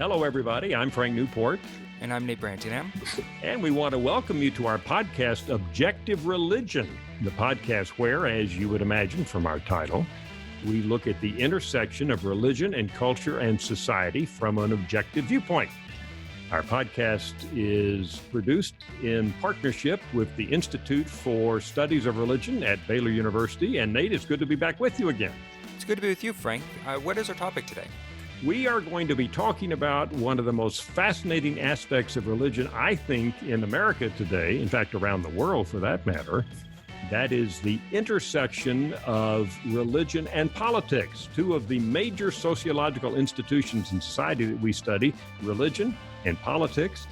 Hello, everybody. I'm Frank Newport. And I'm Nate Brantingham. And we want to welcome you to our podcast, Objective Religion, the podcast where, as you would imagine from our title, we look at the intersection of religion and culture and society from an objective viewpoint. Our podcast is produced in partnership with the Institute for Studies of Religion at Baylor University. And Nate, it's good to be back with you again. It's good to be with you, Frank. What is our topic today? We are going to be talking about one of the most fascinating aspects of religion, I think, in America today, in fact, around the world for that matter. That is the intersection of religion and politics, two of the major sociological institutions in society that we study, religion and politics.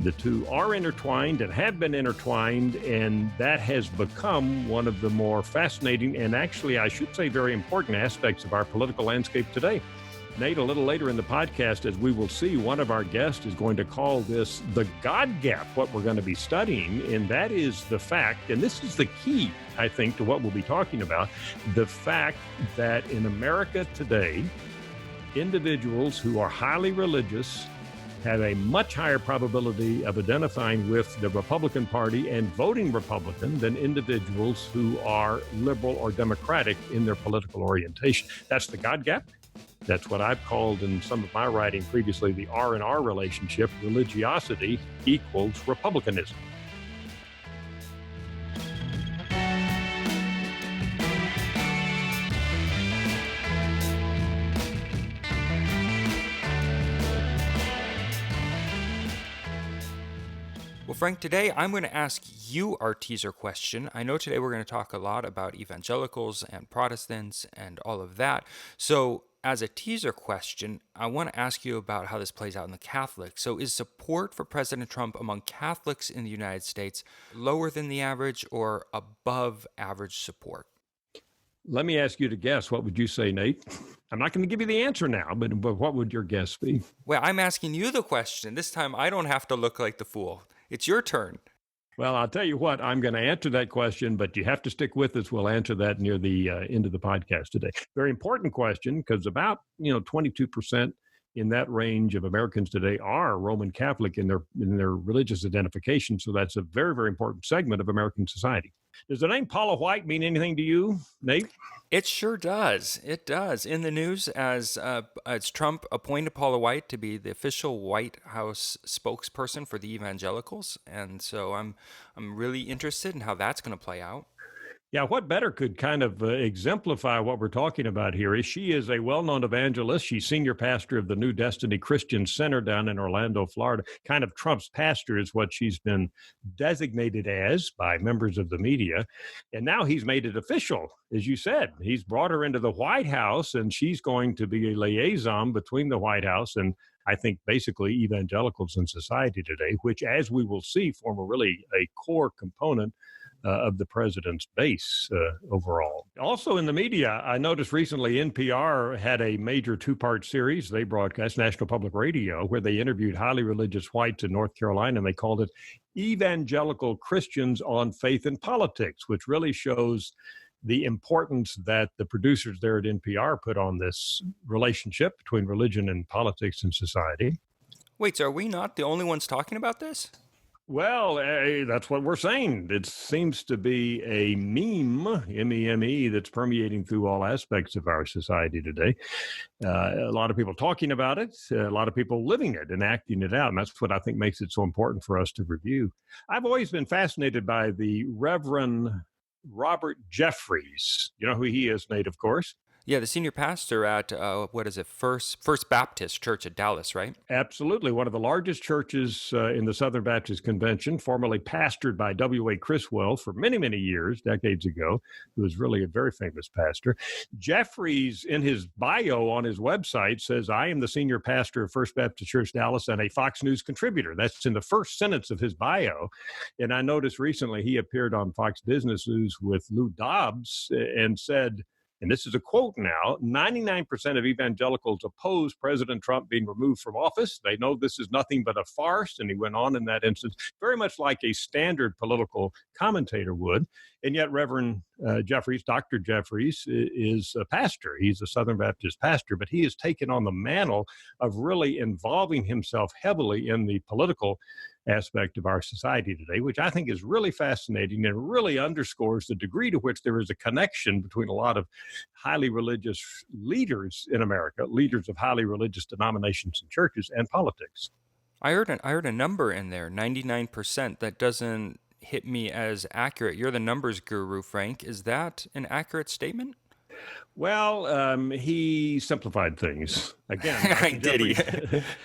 The two are intertwined and have been intertwined, and that has become one of the more fascinating and actually, I should say, very important aspects of our political landscape today. Nate, a little later in the podcast, as we will see, one of our guests is going to call this the God gap, what we're going to be studying, and that is the fact, and this is the key, I think, to what we'll be talking about, the fact that in America today, individuals who are highly religious have a much higher probability of identifying with the Republican Party and voting Republican than individuals who are liberal or Democratic in their political orientation. That's the God gap. That's what I've called in some of my writing previously the R&R relationship, religiosity equals republicanism. Well, Frank, today I'm going to ask you our teaser question. I know today we're going to talk a lot about evangelicals and Protestants and all of that. So as a teaser question, I want to ask you about how this plays out in the Catholics. So is support for President Trump among Catholics in the United States lower than the average or above average support? Let me ask you to guess. What would you say, Nate? I'm not going to give you the answer now, but what would your guess be? Well, I'm asking you the question. This time I don't have to look like the fool. It's your turn. Well, I'll tell you what, I'm going to answer that question, but you have to stick with us. We'll answer that near the end of the podcast today. Very important question, because about 22% in that range of Americans today are Roman Catholic in their religious identification. So that's a very, very important segment of American society. Does the name Paula White mean anything to you, Nate? It sure does. It does. In the news, as Trump appointed Paula White to be the official White House spokesperson for the Evangelicals, and so I'm really interested in how that's going to play out. Yeah, what better could kind of exemplify what we're talking about here? She is a well-known evangelist. She's senior pastor of the New Destiny Christian Center down in Orlando, Florida. Kind of Trump's pastor is what she's been designated as by members of the media. And now he's made it official, as you said. He's brought her into the White House, and she's going to be a liaison between the White House and I think basically evangelicals in society today, which, as we will see, form a core component of the president's base overall. Also in the media, I noticed recently NPR had a major two-part series they broadcast, National Public Radio, where they interviewed highly religious whites in North Carolina, and they called it Evangelical Christians on Faith and Politics, which really shows the importance that the producers there at NPR put on this relationship between religion and politics and society. Wait, so are we not the only ones talking about this? Well, that's what we're saying. It seems to be a meme, M-E-M-E, that's permeating through all aspects of our society today. A lot of people talking about it, a lot of people living it and acting it out, and that's what I think makes it so important for us to review. I've always been fascinated by the Reverend Robert Jeffries. You know who he is, Nate, of course. Yeah, the senior pastor at, First Baptist Church at Dallas, right? Absolutely. One of the largest churches in the Southern Baptist Convention, formerly pastored by W.A. Criswell for many, many years, decades ago, who was really a very famous pastor. Jeffries, in his bio on his website, says, I am the senior pastor of First Baptist Church Dallas and a Fox News contributor. That's in the first sentence of his bio. And I noticed recently he appeared on Fox Business News with Lou Dobbs and said, and this is a quote now, 99% of evangelicals oppose President Trump being removed from office. They know this is nothing but a farce. And he went on in that instance, very much like a standard political commentator would. And yet Reverend Jeffries, Dr. Jeffries, is a pastor. He's a Southern Baptist pastor, but he has taken on the mantle of really involving himself heavily in the political aspect of our society today, which I think is really fascinating and really underscores the degree to which there is a connection between a lot of highly religious leaders in America, leaders of highly religious denominations and churches, and politics. I heard a number in there, 99%. That doesn't hit me as accurate. You're the numbers guru, Frank. Is that an accurate statement? Well, he simplified things. Again, Did he?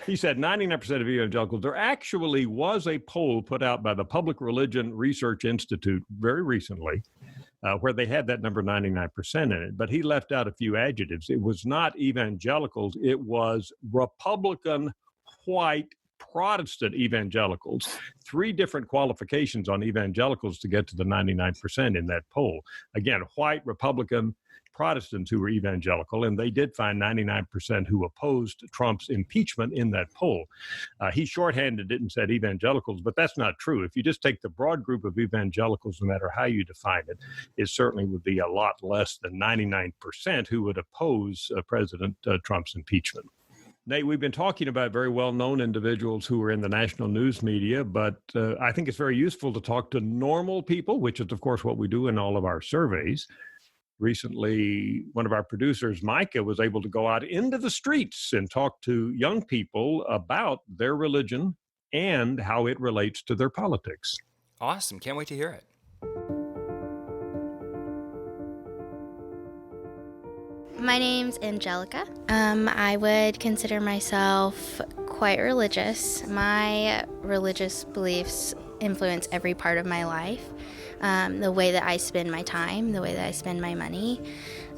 He said 99% of evangelicals. There actually was a poll put out by the Public Religion Research Institute very recently where they had that number 99% in it, but he left out a few adjectives. It was not evangelicals. It was Republican, white, Protestant evangelicals. 3 different qualifications on evangelicals to get to the 99% in that poll. Again, white, Republican, Protestants who were evangelical, and they did find 99% who opposed Trump's impeachment in that poll. He shorthanded it and said evangelicals, but that's not true. If you just take the broad group of evangelicals, no matter how you define it, it certainly would be a lot less than 99% who would oppose President Trump's impeachment. Nate, we've been talking about very well-known individuals who are in the national news media, but I think it's very useful to talk to normal people, which is, of course, what we do in all of our surveys. Recently, one of our producers, Micah, was able to go out into the streets and talk to young people about their religion and how it relates to their politics. Awesome. Can't wait to hear it. My name's Angelica. I would consider myself quite religious. My religious beliefs influence every part of my life. The way that I spend my time, the way that I spend my money,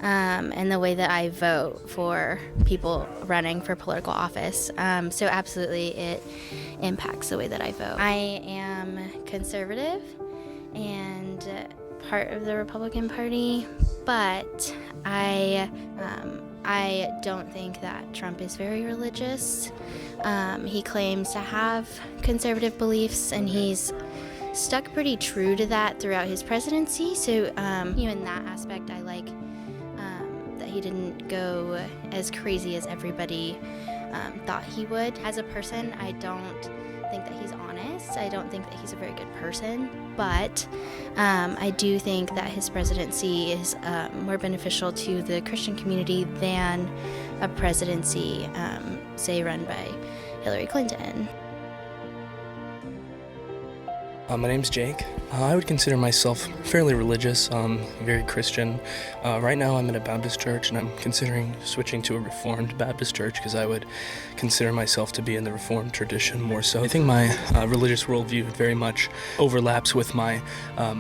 and the way that I vote for people running for political office. So absolutely it impacts the way that I vote. I am conservative and part of the Republican Party, but I don't think that Trump is very religious. He claims to have conservative beliefs, and he's stuck pretty true to that throughout his presidency. So, in that aspect, I like that he didn't go as crazy as everybody thought he would. As a person, I don't think that he's honest. I don't think that he's a very good person, but I do think that his presidency is more beneficial to the Christian community than a presidency, say, run by Hillary Clinton. My name's Jake. I would consider myself fairly religious, very Christian. Right now I'm in a Baptist church, and I'm considering switching to a Reformed Baptist church because I would consider myself to be in the Reformed tradition more so. I think my religious worldview very much overlaps with my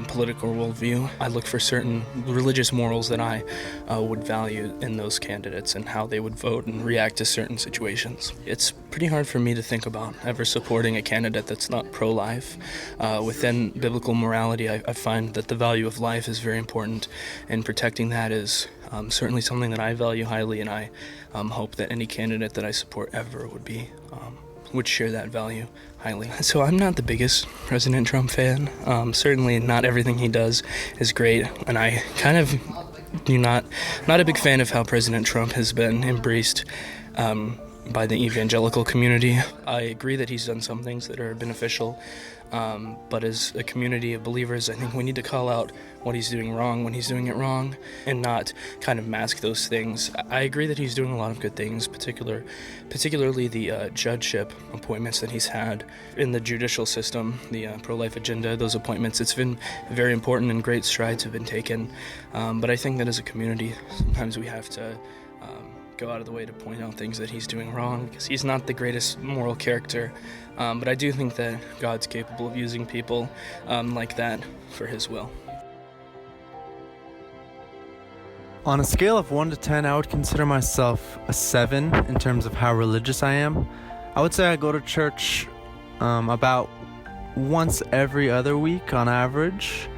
political worldview. I look for certain religious morals that I would value in those candidates and how they would vote and react to certain situations. It's pretty hard for me to think about ever supporting a candidate that's not pro-life. Within biblical morality, I find that the value of life is very important, and protecting that is certainly something that I value highly, and I hope that any candidate that I support ever would share that value highly. So I'm not the biggest President Trump fan. Certainly not everything he does is great, and I kind of not a big fan of how President Trump has been embraced by the evangelical community. I agree that he's done some things that are beneficial, but as a community of believers, I think we need to call out what he's doing wrong when he's doing it wrong and not kind of mask those things. I agree that he's doing a lot of good things, particularly the judgeship appointments that he's had in the judicial system, the pro-life agenda, those appointments. It's been very important and great strides have been taken, but I think that as a community, sometimes we have to go out of the way to point out things that he's doing wrong, because he's not the greatest moral character, but I do think that God's capable of using people like that for his will. On a scale of 1 to 10, I would consider myself a 7 in terms of how religious I am. I would say I go to church about once every other week on average.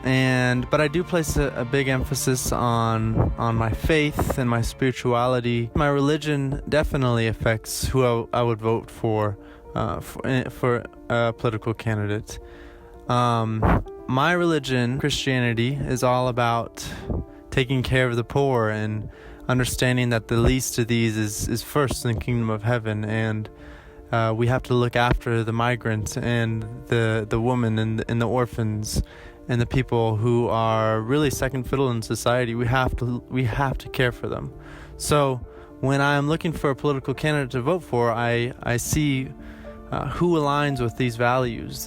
But I do place a big emphasis on my faith and my spirituality. My religion definitely affects who I would vote for a political candidate. My religion, Christianity, is all about taking care of the poor and understanding that the least of these is first in the kingdom of heaven, and we have to look after the migrants and the women and the orphans and the people who are really second fiddle in society. We have to care for them. So when I'm looking for a political candidate to vote for, I see who aligns with these values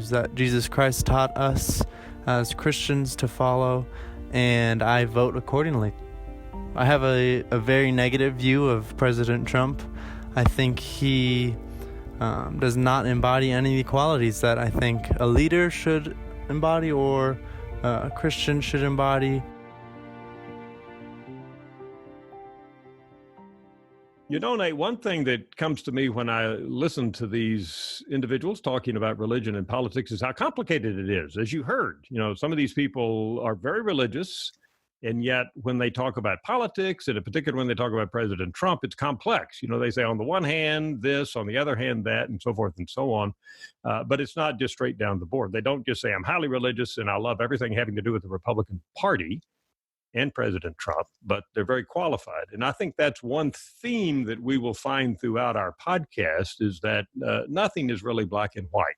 that Jesus Christ taught us as Christians to follow, and I vote accordingly. I have a very negative view of President Trump. I think he does not embody any of the qualities that I think a leader should embody or a Christian should embody. You know, Nate, one thing that comes to me when I listen to these individuals talking about religion and politics is how complicated it is. As you heard, some of these people are very religious, and yet when they talk about politics, and in particular when they talk about President Trump, it's complex. They say on the one hand this, on the other hand that, and so forth and so on. But it's not just straight down the board. They don't just say, I'm highly religious and I love everything having to do with the Republican Party and President Trump, but they're very qualified. And I think that's one theme that we will find throughout our podcast, is that nothing is really black and white,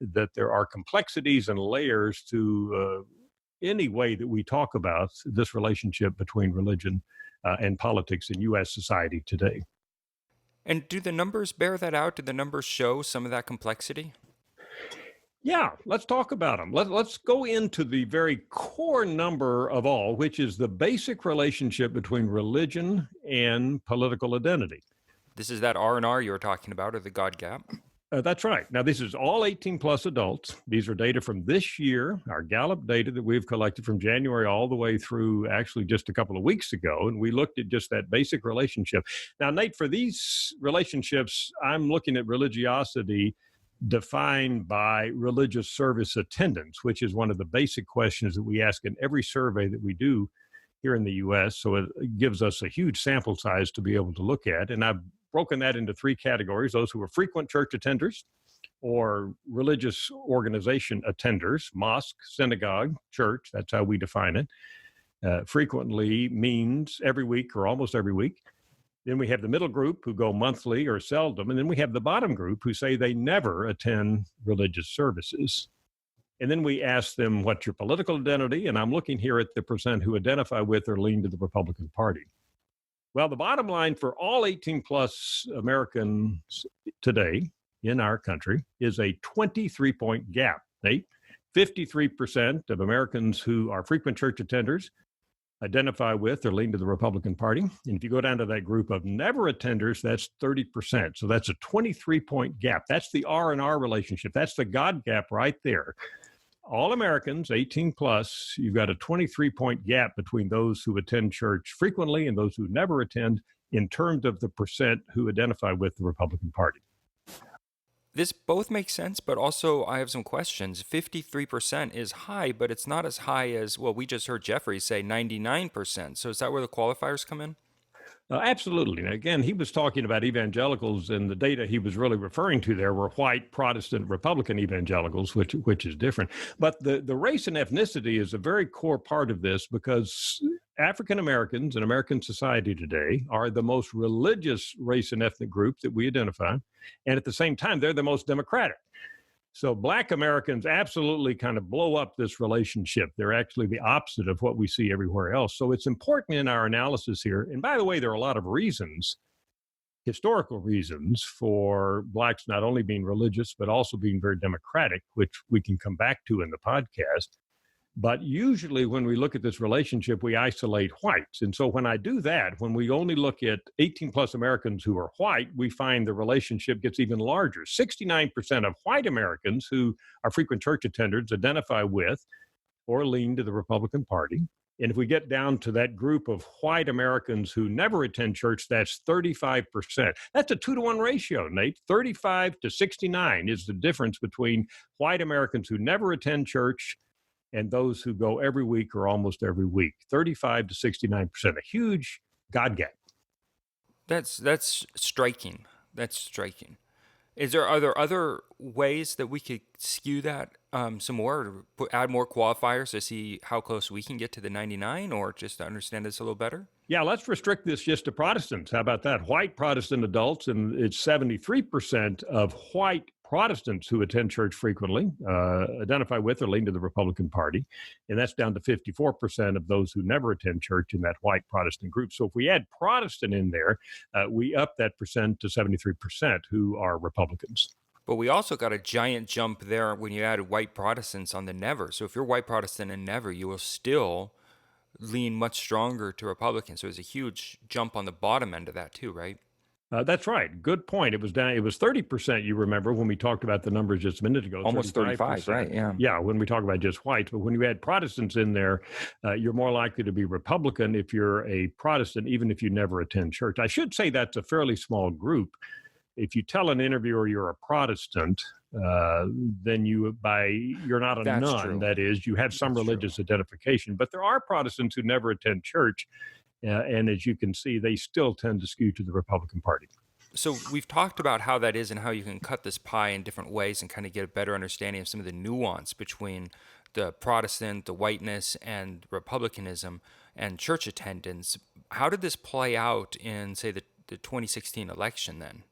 that there are complexities and layers to any way that we talk about this relationship between religion and politics in U.S. society today. And do the numbers bear that out? Do the numbers show some of that complexity? Yeah, let's talk about them. Let's go into the very core number of all, which is the basic relationship between religion and political identity. This is that R&R you were talking about, or the God gap? That's right. Now, this is all 18 plus adults. These are data from this year, our Gallup data that we've collected from January all the way through actually just a couple of weeks ago. And we looked at just that basic relationship. Now, Nate, for these relationships, I'm looking at religiosity defined by religious service attendance, which is one of the basic questions that we ask in every survey that we do here in the U.S. So it gives us a huge sample size to be able to look at. And I've broken that into three categories: those who are frequent church attenders or religious organization attenders, mosque, synagogue, church, that's how we define it. Frequently means every week or almost every week. Then we have the middle group who go monthly or seldom. And then we have the bottom group who say they never attend religious services. And then we ask them, what's your political identity? And I'm looking here at the percent who identify with or lean to the Republican Party. Well, the bottom line for all 18 plus Americans today in our country is a 23-point gap. 53% of Americans who are frequent church attenders identify with or lean to the Republican Party. And if you go down to that group of never attenders, that's 30%. So that's a 23-point gap. That's the R&R relationship. That's the God gap right there. All Americans, 18 plus, you've got a 23-point gap between those who attend church frequently and those who never attend in terms of the percent who identify with the Republican Party. This both makes sense, but also I have some questions. 53% is high, but it's not as high as, well, we just heard Jeffrey say 99%. So is that where the qualifiers come in? Absolutely. Now, again, he was talking about evangelicals, and the data he was really referring to there were white Protestant Republican evangelicals, which is different. But the race and ethnicity is a very core part of this, because African Americans in American society today are the most religious race and ethnic group that we identify. And at the same time, they're the most democratic. So Black Americans absolutely kind of blow up this relationship. They're actually the opposite of what we see everywhere else. So it's important in our analysis here. And by the way, there are a lot of reasons, historical reasons, for Blacks not only being religious, but also being very democratic, which we can come back to in the podcast. But usually when we look at this relationship, we isolate whites. And so when I do that, when we only look at 18 plus Americans who are white, we find the relationship gets even larger. 69% of white Americans who are frequent church attenders identify with or lean to the Republican Party. And if we get down to that group of white Americans who never attend church, that's 35%. That's a 2-to-1 ratio, Nate. 35 to 69 is the difference between white Americans who never attend church and those who go every week or almost every week. 35 to 69%, a huge God gap. That's striking. That's striking. Are there other ways that we could skew that some more, or add more qualifiers to see how close we can get to the 99, or just to understand this a little better? Yeah, let's restrict this just to Protestants. How about that? White Protestant adults, and it's 73% of white Protestants who attend church frequently identify with or lean to the Republican Party. And that's down to 54% of those who never attend church in that white Protestant group. So if we add Protestant in there, we up that percent to 73% who are Republicans. But we also got a giant jump there when you added white Protestants on the never. So if you're white Protestant and never, you will still lean much stronger to Republicans. So it's a huge jump on the bottom end of that too, right? That's right. Good point. It was down. It was 30%. You remember when we talked about the numbers just a minute ago. Almost 35, right? Yeah. Yeah. When we talk about just whites, but when you add Protestants in there, you're more likely to be Republican if you're a Protestant, even if you never attend church. I should say that's a fairly small group. If you tell an interviewer you're a Protestant, then you're not a That's nun. true. That is, you have some That's religious identification. But there are Protestants who never attend church, and as you can see, they still tend to skew to the Republican Party. So we've talked about how that is and how you can cut this pie in different ways and kind of get a better understanding of some of the nuance between the Protestant, the whiteness, and Republicanism and church attendance. How did this play out in, say, the 2016 election then?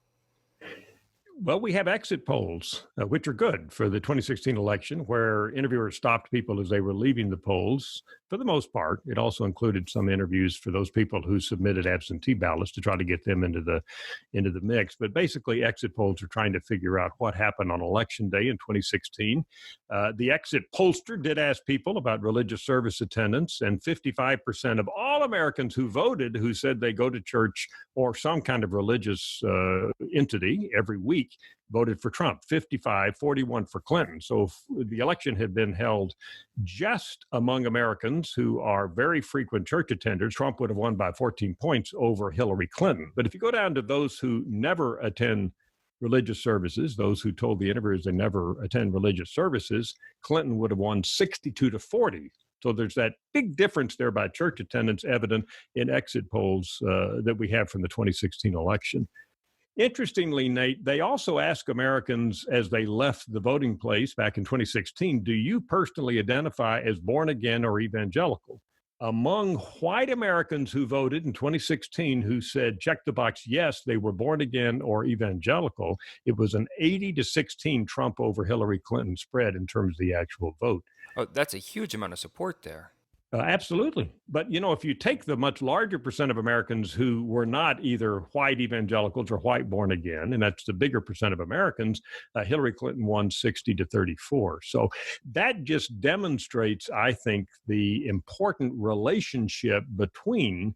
Well, we have exit polls, which are good for the 2016 election, where interviewers stopped people as they were leaving the polls. For the most part, it also included some interviews for those people who submitted absentee ballots to try to get them into the mix. But basically, exit polls are trying to figure out what happened on Election Day in 2016. The exit pollster did ask people about religious service attendance, and 55% of all Americans who voted, who said they go to church or some kind of religious entity every week, voted for Trump. 55, 41 for Clinton. So if the election had been held just among Americans who are very frequent church attenders, Trump would have won by 14 points over Hillary Clinton. But if you go down to those who never attend religious services, those who told the interviewers they never attend religious services, Clinton would have won 62-40. So there's that big difference there by church attendance evident in exit polls that we have from the 2016 election. Interestingly, Nate, they also ask Americans as they left the voting place back in 2016, do you personally identify as born again or evangelical? Among white Americans who voted in 2016 who said, check the box, yes, they were born again or evangelical, it was an 80-16 Trump over Hillary Clinton spread in terms of the actual vote. Oh, that's a huge amount of support there. Absolutely. But, if you take the much larger percent of Americans who were not either white evangelicals or white born again, and that's the bigger percent of Americans, Hillary Clinton won 60-34. So that just demonstrates, I think, the important relationship between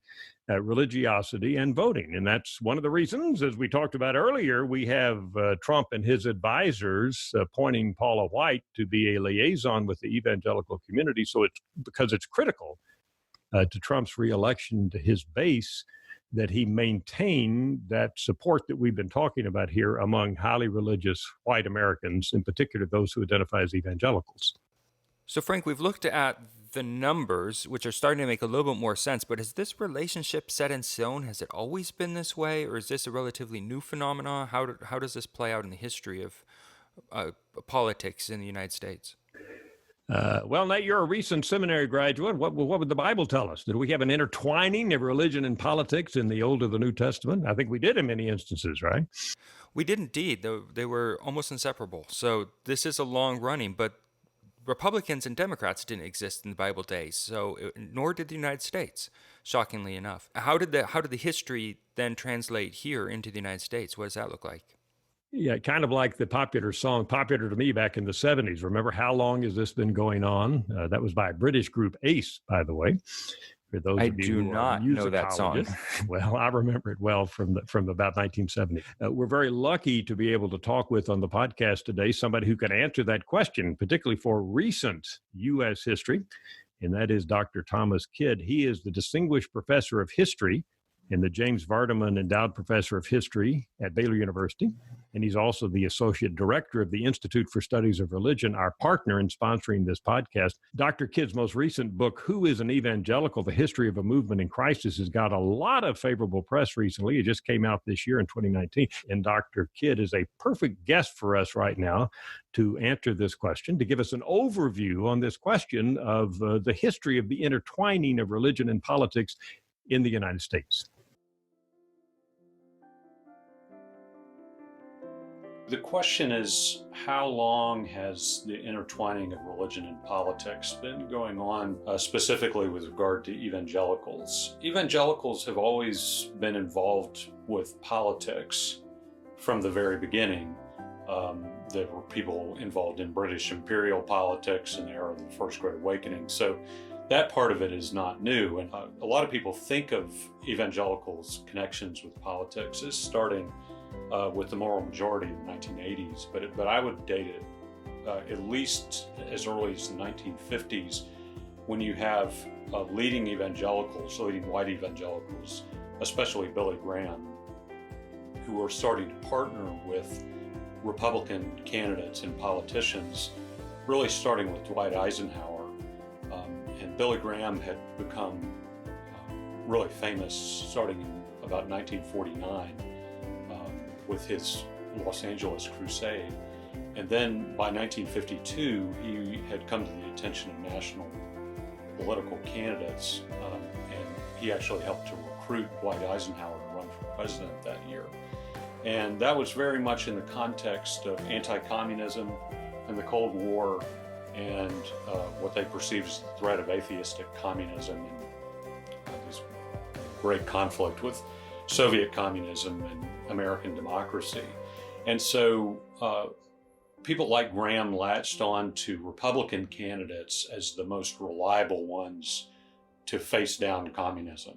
religiosity and voting. And that's one of the reasons, as we talked about earlier, we have Trump and his advisors appointing Paula White to be a liaison with the evangelical community. So it's because it's critical to Trump's reelection, to his base, that he maintain that support that we've been talking about here among highly religious white Americans, in particular those who identify as evangelicals. So, Frank, we've looked at the numbers, which are starting to make a little bit more sense, but is this relationship set in stone? Has it always been this way, or is this a relatively new phenomenon? How does this play out in the history of politics in the United States? Well, Nate, you're a recent seminary graduate. What would the Bible tell us? Did we have an intertwining of religion and politics in the Old or the New Testament? I think we did in many instances, right? We did indeed. They were almost inseparable. So this is a long running, but Republicans and Democrats didn't exist in the Bible days, nor did the United States, shockingly enough. How did the history then translate here into the United States? What does that look like? Yeah, kind of like the popular song, popular to me back in the 70s. Remember, How Long Has This Been Going On? That was by a British group, Ace, by the way. For those I of you do who not are know that song. musicologists. Well, I remember it well from about 1970. We're very lucky to be able to talk with on the podcast today somebody who can answer that question, particularly for recent U.S. history, and that is Dr. Thomas Kidd. He is the Distinguished Professor of History and the James Vardaman Endowed Professor of History at Baylor University. and he's also the Associate Director of the Institute for Studies of Religion, our partner in sponsoring this podcast. Dr. Kidd's most recent book, Who is an Evangelical? The History of a Movement in Crisis, has got a lot of favorable press recently. It just came out this year in 2019, and Dr. Kidd is a perfect guest for us right now to answer this question, to give us an overview on this question of the history of the intertwining of religion and politics in the United States. The question is, how long has the intertwining of religion and politics been going on, specifically with regard to evangelicals? Evangelicals have always been involved with politics from the very beginning. There were people involved in British imperial politics in the era of the First Great Awakening. So that part of it is not new. And a lot of people think of evangelicals' connections with politics as starting with the moral majority in the 1980s, but I would date it at least as early as the 1950s, when you have leading evangelicals, leading white evangelicals, especially Billy Graham, who are starting to partner with Republican candidates and politicians, really starting with Dwight Eisenhower. And Billy Graham had become really famous starting in about 1949 with his Los Angeles crusade. And then by 1952, he had come to the attention of national political candidates, and he actually helped to recruit Dwight Eisenhower to run for president that year. And that was very much in the context of anti-communism and the Cold War, and what they perceived as the threat of atheistic communism, and this great conflict with Soviet communism and American democracy. And so people like Graham latched on to Republican candidates as the most reliable ones to face down communism.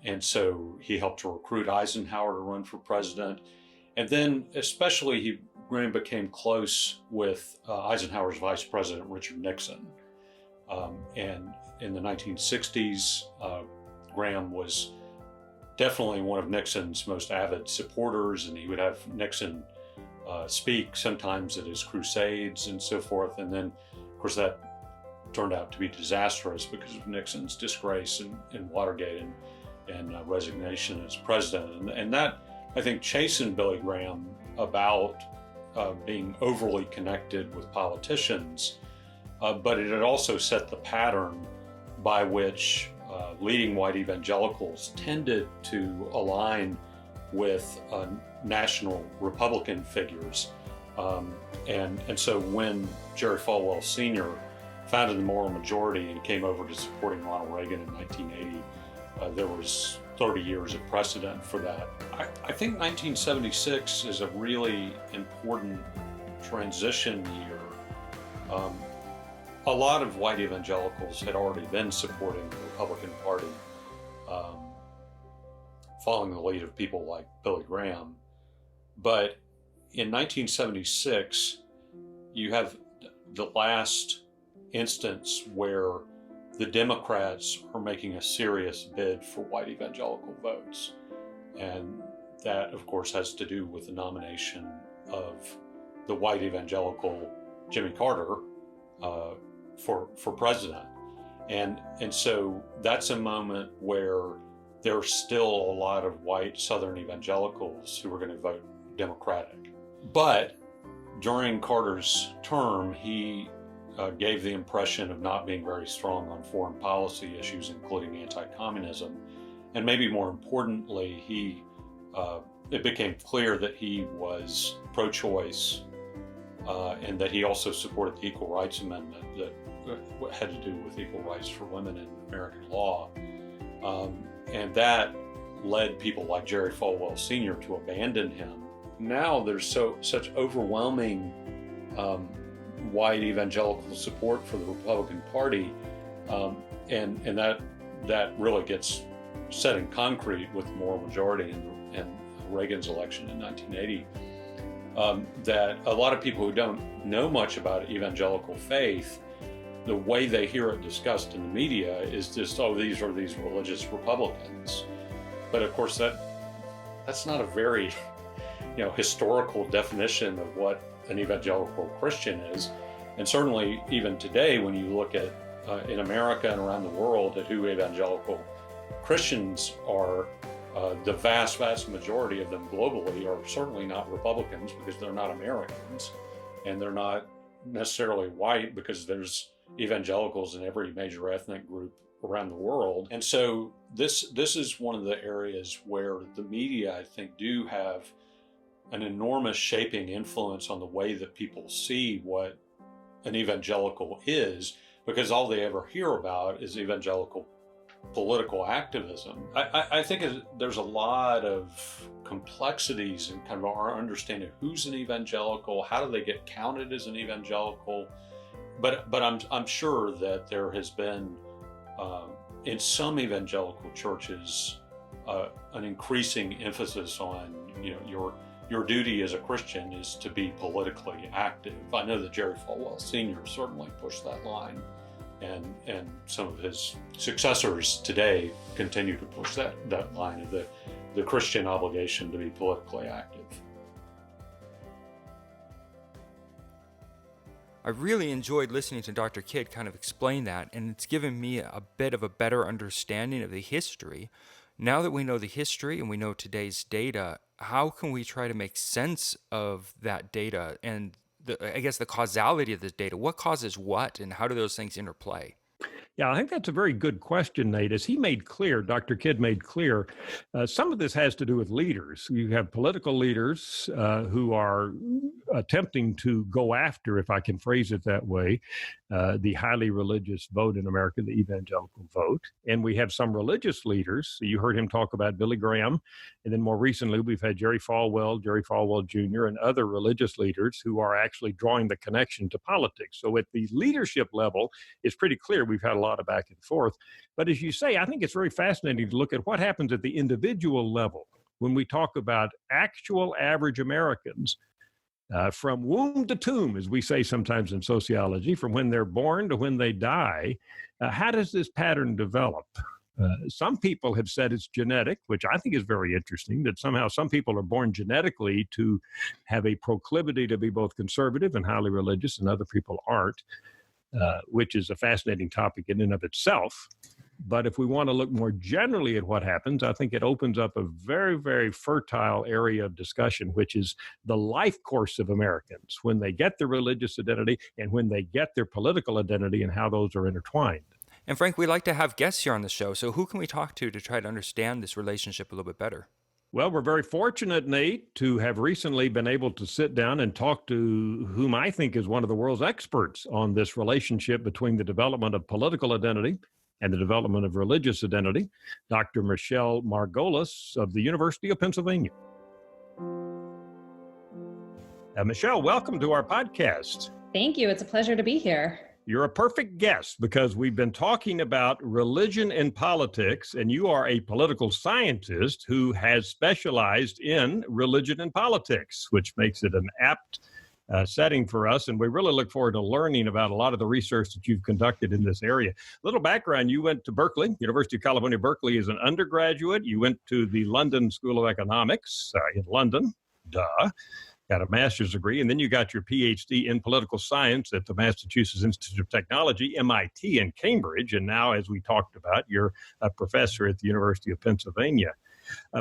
And so he helped to recruit Eisenhower to run for president. And then especially Graham became close with Eisenhower's vice president, Richard Nixon. And in the 1960s, Graham was definitely one of Nixon's most avid supporters, and he would have Nixon speak sometimes at his crusades and so forth. And then, of course, that turned out to be disastrous because of Nixon's disgrace in Watergate and resignation as president. And that, I think, chastened Billy Graham about being overly connected with politicians, but it had also set the pattern by which leading white evangelicals tended to align with national Republican figures. And so when Jerry Falwell Sr. founded the Moral Majority and came over to supporting Ronald Reagan in 1980, there was 30 years of precedent for that. I think 1976 is a really important transition year. A lot of white evangelicals had already been supporting the Republican Party, following the lead of people like Billy Graham. But in 1976, you have the last instance where the Democrats are making a serious bid for white evangelical votes. And that, of course, has to do with the nomination of the white evangelical Jimmy Carter for president. And so that's a moment where there's still a lot of white Southern evangelicals who are going to vote Democratic. But during Carter's term, he gave the impression of not being very strong on foreign policy issues, including anti-communism. And maybe more importantly, it became clear that he was pro-choice, and that he also supported the Equal Rights Amendment that had to do with equal rights for women in American law. And that led people like Jerry Falwell Sr. to abandon him. Now there's such overwhelming white evangelical support for the Republican Party, and that really gets set in concrete with the moral majority and Reagan's election in 1980. That a lot of people who don't know much about evangelical faith, the way they hear it discussed in the media is just, oh, these are these religious Republicans. But of course, that's not a very historical definition of what an evangelical Christian is. And certainly even today, when you look at in America and around the world at who evangelical Christians are, the vast majority of them globally are certainly not Republicans, because they're not Americans, and they're not necessarily white, because there's evangelicals in every major ethnic group around the world. And so this is one of the areas where the media, I think, do have an enormous shaping influence on the way that people see what an evangelical is, because all they ever hear about is evangelical political activism. I think there's a lot of complexities in kind of our understanding of who's an evangelical, how do they get counted as an evangelical. But I'm sure that there has been in some evangelical churches an increasing emphasis on your duty as a Christian is to be politically active. I know that Jerry Falwell Sr. certainly pushed that line, and some of his successors today continue to push that line of the Christian obligation to be politically active. I really enjoyed listening to Dr. Kidd kind of explain that, and it's given me a bit of a better understanding of the history. Now that we know the history and we know today's data, how can we try to make sense of that data and I guess the causality of this data? What causes what, and how do those things interplay? Yeah, I think that's a very good question, Nate. As he made clear, Dr. Kidd made clear, some of this has to do with leaders. You have political leaders who are attempting to go after, if I can phrase it that way, the highly religious vote in America, the evangelical vote. And we have some religious leaders. You heard him talk about Billy Graham. And then more recently, we've had Jerry Falwell Jr., and other religious leaders who are actually drawing the connection to politics. So at the leadership level, it's pretty clear we've had a lot of back and forth. But as you say, I think it's very fascinating to look at what happens at the individual level when we talk about actual average Americans. From womb to tomb, as we say sometimes in sociology, from when they're born to when they die, how does this pattern develop? Some people have said it's genetic, which I think is very interesting, that somehow some people are born genetically to have a proclivity to be both conservative and highly religious, and other people aren't, which is a fascinating topic in and of itself. But if we want to look more generally at what happens, I think it opens up a very, very fertile area of discussion, which is the life course of Americans when they get their religious identity and when they get their political identity, and how those are intertwined. And Frank, we like to have guests here on the show. So who can we talk to try to understand this relationship a little bit better? Well, we're very fortunate, Nate, to have recently been able to sit down and talk to whom I think is one of the world's experts on this relationship between the development of political identity and the development of religious identity, Dr. Michele Margolis of the University of Pennsylvania. Michele, welcome to our podcast. Thank you. It's a pleasure to be here. You're a perfect guest because we've been talking about religion and politics, and you are a political scientist who has specialized in religion and politics, which makes it an apt setting for us. And we really look forward to learning about a lot of the research that you've conducted in this area. A little background, you went to Berkeley, University of California, Berkeley as an undergraduate. You went to the London School of Economics in London, got a master's degree, and then you got your PhD in political science at the Massachusetts Institute of Technology, MIT in Cambridge. And now, as we talked about, you're a professor at the University of Pennsylvania.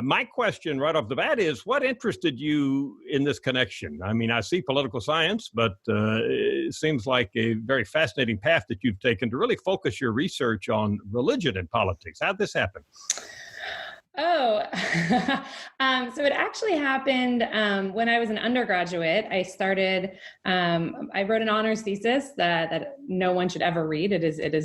My question right off the bat is, what interested you in this connection? I mean, I see political science, but it seems like a very fascinating path that you've taken to really focus your research on religion and politics. How'd this happen? Oh, so it actually happened when I was an undergraduate. I wrote an honors thesis that no one should ever read. It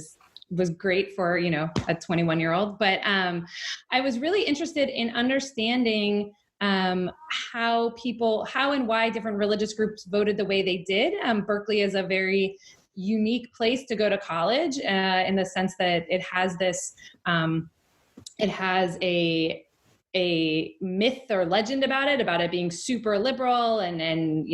was great for, a 21-year-old, but I was really interested in understanding how and why different religious groups voted the way they did. Berkeley is a very unique place to go to college in the sense that it has this, it has a myth or legend about it being super liberal and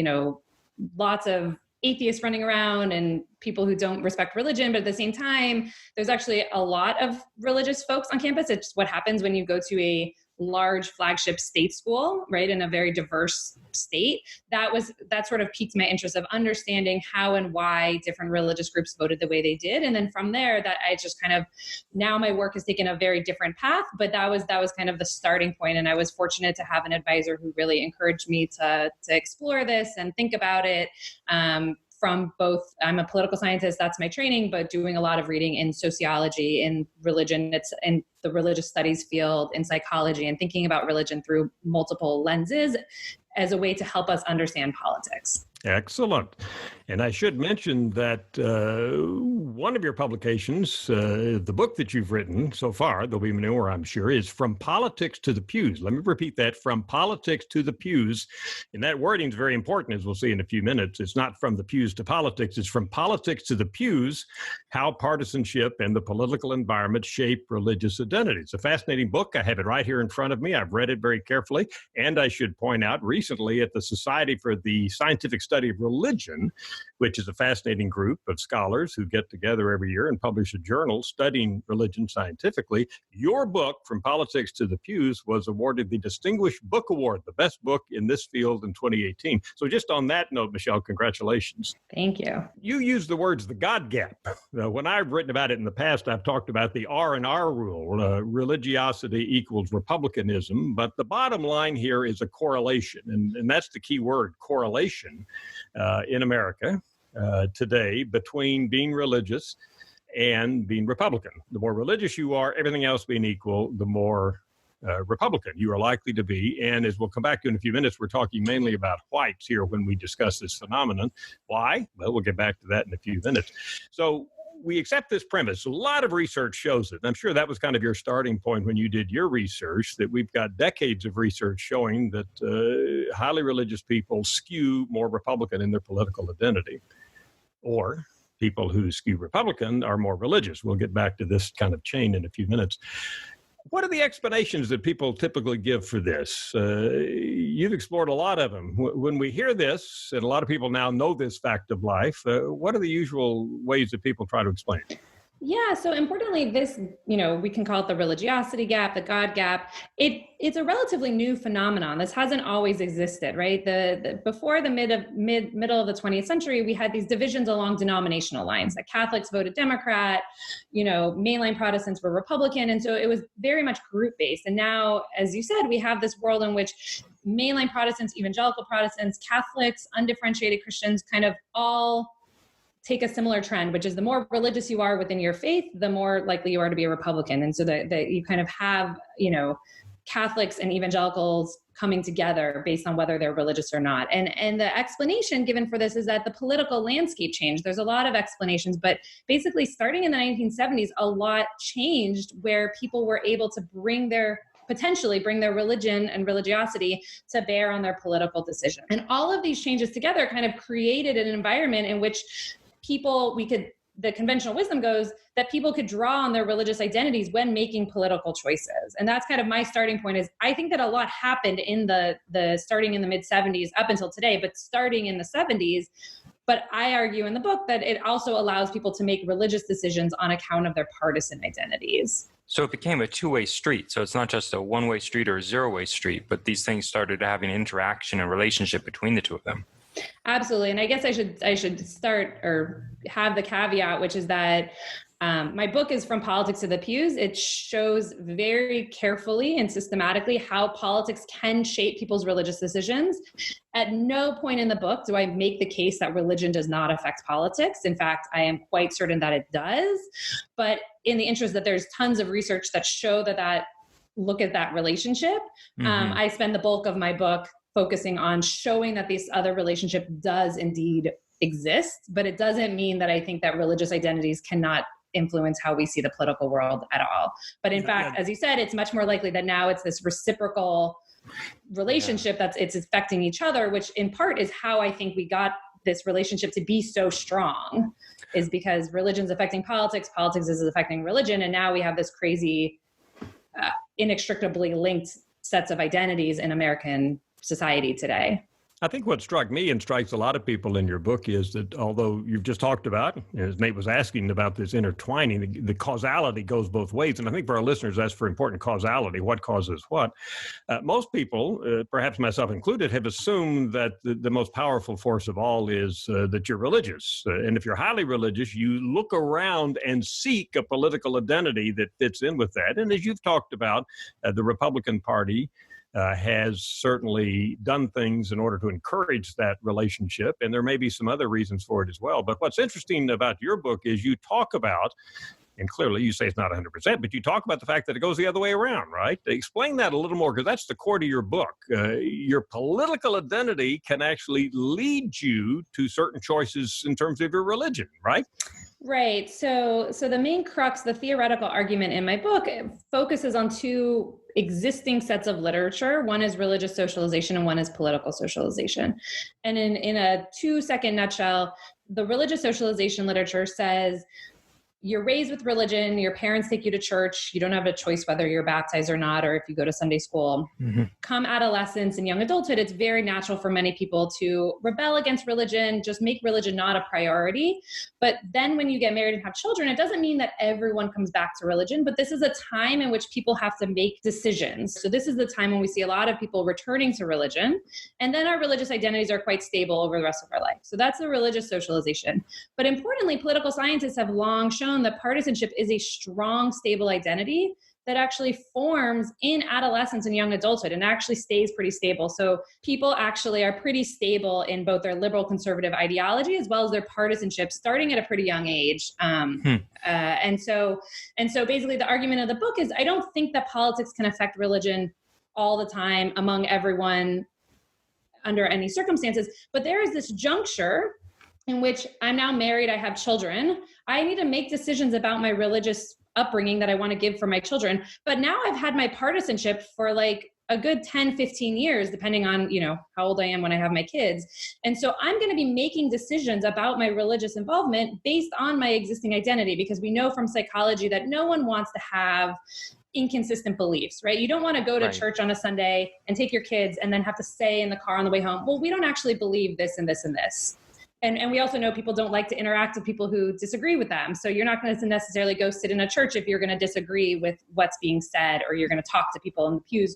lots of atheists running around and people who don't respect religion. But at the same time, there's actually a lot of religious folks on campus. It's what happens when you go to a large flagship state school, right, in a very diverse state, that sort of piqued my interest of understanding how and why different religious groups voted the way they did. And then from there, that I just kind of, now my work has taken a very different path, but that was kind of the starting point. And I was fortunate to have an advisor who really encouraged me to explore this and think about it. From both, I'm a political scientist, that's my training, but doing a lot of reading in sociology, in religion, it's in the religious studies field, in psychology, and thinking about religion through multiple lenses as a way to help us understand politics. Excellent. And I should mention that one of your publications, the book that you've written so far, there'll be more, I'm sure, is From Politics to the Pews. Let me repeat that, From Politics to the Pews. And that wording is very important, as we'll see in a few minutes. It's not from the pews to politics, it's from politics to the pews, how partisanship and the political environment shape religious identity. It's a fascinating book. I have it right here in front of me. I've read it very carefully. And I should point out, recently at the Society for the Scientific Study of Religion, which is a fascinating group of scholars who get together every year and publish a journal studying religion scientifically, your book, From Politics to the Pews, was awarded the Distinguished Book Award, the best book in this field in 2018. So just on that note, Michele, congratulations. Thank you. You used the words the God gap. When I've written about it in the past, I've talked about the R&R rule, religiosity equals republicanism, but the bottom line here is a correlation, and that's the key word, correlation, in America today between being religious and being Republican. The more religious you are, everything else being equal, the more Republican you are likely to be. And as we'll come back to in a few minutes, we're talking mainly about whites here when we discuss this phenomenon. Why? Well, we'll get back to that in a few minutes. So we accept this premise. A lot of research shows it. And I'm sure that was kind of your starting point when you did your research, that we've got decades of research showing that highly religious people skew more Republican in their political identity. Or people who skew Republican are more religious. We'll get back to this kind of chain in a few minutes. What are the explanations that people typically give for this? You've explored a lot of them. When we hear this, and a lot of people now know this fact of life, what are the usual ways that people try to explain it? Yeah. So importantly, this, we can call it the religiosity gap, the God gap. It's a relatively new phenomenon. This hasn't always existed, right? Before the middle of the 20th century, we had these divisions along denominational lines. That Catholics voted Democrat, mainline Protestants were Republican, and so it was very much group based. And now, as you said, we have this world in which mainline Protestants, evangelical Protestants, Catholics, undifferentiated Christians, kind of all take a similar trend, which is the more religious you are within your faith, the more likely you are to be a Republican. And so that you kind of have, Catholics and evangelicals coming together based on whether they're religious or not. And the explanation given for this is that the political landscape changed. There's a lot of explanations, but basically starting in the 1970s, a lot changed where people were able to potentially bring their religion and religiosity to bear on their political decision. And all of these changes together kind of created an environment in which the conventional wisdom goes that people could draw on their religious identities when making political choices. And that's kind of my starting point. Is I think that a lot happened in the starting in the mid 70s up until today, but starting in the 70s. But I argue in the book that it also allows people to make religious decisions on account of their partisan identities. So it became a two-way street. So it's not just a one-way street or a zero-way street, but these things started having interaction and relationship between the two of them. Absolutely. And I guess I should start or have the caveat, which is that my book is From Politics to the Pews. It shows very carefully and systematically how politics can shape people's religious decisions. At no point in the book do I make the case that religion does not affect politics. In fact, I am quite certain that it does. But in the interest that there's tons of research that show that look at that relationship, I spend the bulk of my book focusing on showing that this other relationship does indeed exist. But it doesn't mean that I think that religious identities cannot influence how we see the political world at all. But in fact, as you said, it's much more likely that now it's this reciprocal relationship it's affecting each other, which in part is how I think we got this relationship to be so strong, is because religion's affecting politics, politics is affecting religion, and now we have this crazy, inextricably linked sets of identities in American society today. I think what struck me and strikes a lot of people in your book is that although you've just talked about, as Nate was asking about this intertwining, the causality goes both ways. And I think for our listeners, that's for important causality, what causes what. Most people, perhaps myself included, have assumed that the most powerful force of all is that you're religious. And if you're highly religious, you look around and seek a political identity that fits in with that. And as you've talked about, the Republican Party has certainly done things in order to encourage that relationship. And there may be some other reasons for it as well. But what's interesting about your book is you talk about, and clearly you say it's not 100%, but you talk about the fact that it goes the other way around, right? Explain that a little more, because that's the core to your book. Your political identity can actually lead you to certain choices in terms of your religion, right? Right. So the main crux, the theoretical argument in my book, focuses on two existing sets of literature. One is religious socialization and one is political socialization. And in a 2-second nutshell, the religious socialization literature says you're raised with religion, your parents take you to church, you don't have a choice whether you're baptized or not, or if you go to Sunday school. Mm-hmm. Come adolescence and young adulthood, it's very natural for many people to rebel against religion, just make religion not a priority. But then when you get married and have children, it doesn't mean that everyone comes back to religion, but this is a time in which people have to make decisions. So this is the time when we see a lot of people returning to religion, and then our religious identities are quite stable over the rest of our life. So that's the religious socialization. But importantly, political scientists have long shown that partisanship is a strong, stable identity that actually forms in adolescence and young adulthood and actually stays pretty stable. So people actually are pretty stable in both their liberal conservative ideology as well as their partisanship starting at a pretty young age. And so basically the argument of the book is I don't think that politics can affect religion all the time among everyone under any circumstances, but there is this juncture in which I'm now married, I have children. I need to make decisions about my religious upbringing that I want to give for my children. But now I've had my partisanship for like a good 10, 15 years, depending on, how old I am when I have my kids. And so I'm going to be making decisions about my religious involvement based on my existing identity, because we know from psychology that no one wants to have inconsistent beliefs, right? You don't want to go to church on a Sunday and take your kids and then have to say in the car on the way home, well, we don't actually believe this and this and this. And we also know people don't like to interact with people who disagree with them. So you're not going to necessarily go sit in a church if you're going to disagree with what's being said, or you're going to talk to people in the pews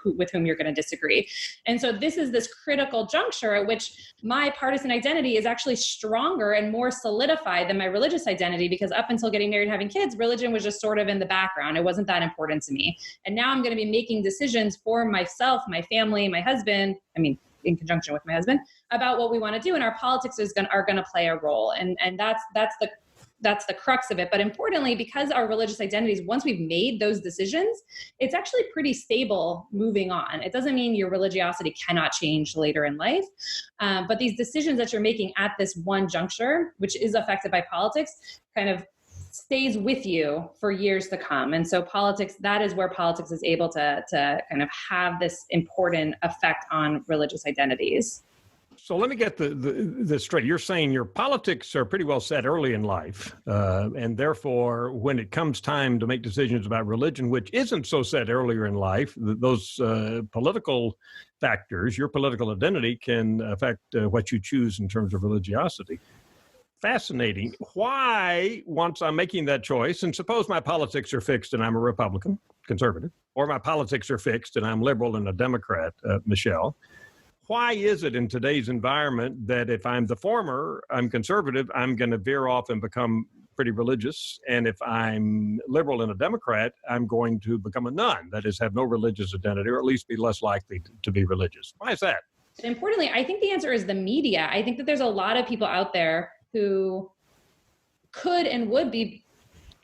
with whom you're going to disagree. And so this is this critical juncture at which my partisan identity is actually stronger and more solidified than my religious identity, because up until getting married and having kids, religion was just sort of in the background. It wasn't that important to me. And now I'm going to be making decisions for myself, my family, my husband, in conjunction with my husband, about what we want to do. And our politics are going to play a role. And that's the crux of it. But importantly, because our religious identities, once we've made those decisions, it's actually pretty stable moving on. It doesn't mean your religiosity cannot change later in life. But these decisions that you're making at this one juncture, which is affected by politics, kind of stays with you for years to come. And so politics, that is where politics is able to kind of have this important effect on religious identities. So let me get this straight. You're saying your politics are pretty well set early in life, and therefore, when it comes time to make decisions about religion, which isn't so set earlier in life, those political factors, your political identity, can affect what you choose in terms of religiosity. Fascinating. Why, once I'm making that choice, and suppose my politics are fixed and I'm a Republican, conservative, or my politics are fixed and I'm liberal and a Democrat, Michele, why is it in today's environment that if I'm the former, I'm conservative, I'm going to veer off and become pretty religious, and if I'm liberal and a Democrat, I'm going to become a none, that is, have no religious identity, or at least be less likely to be religious? Why is that? Importantly, I think the answer is the media. I think that there's a lot of people out there who could and would be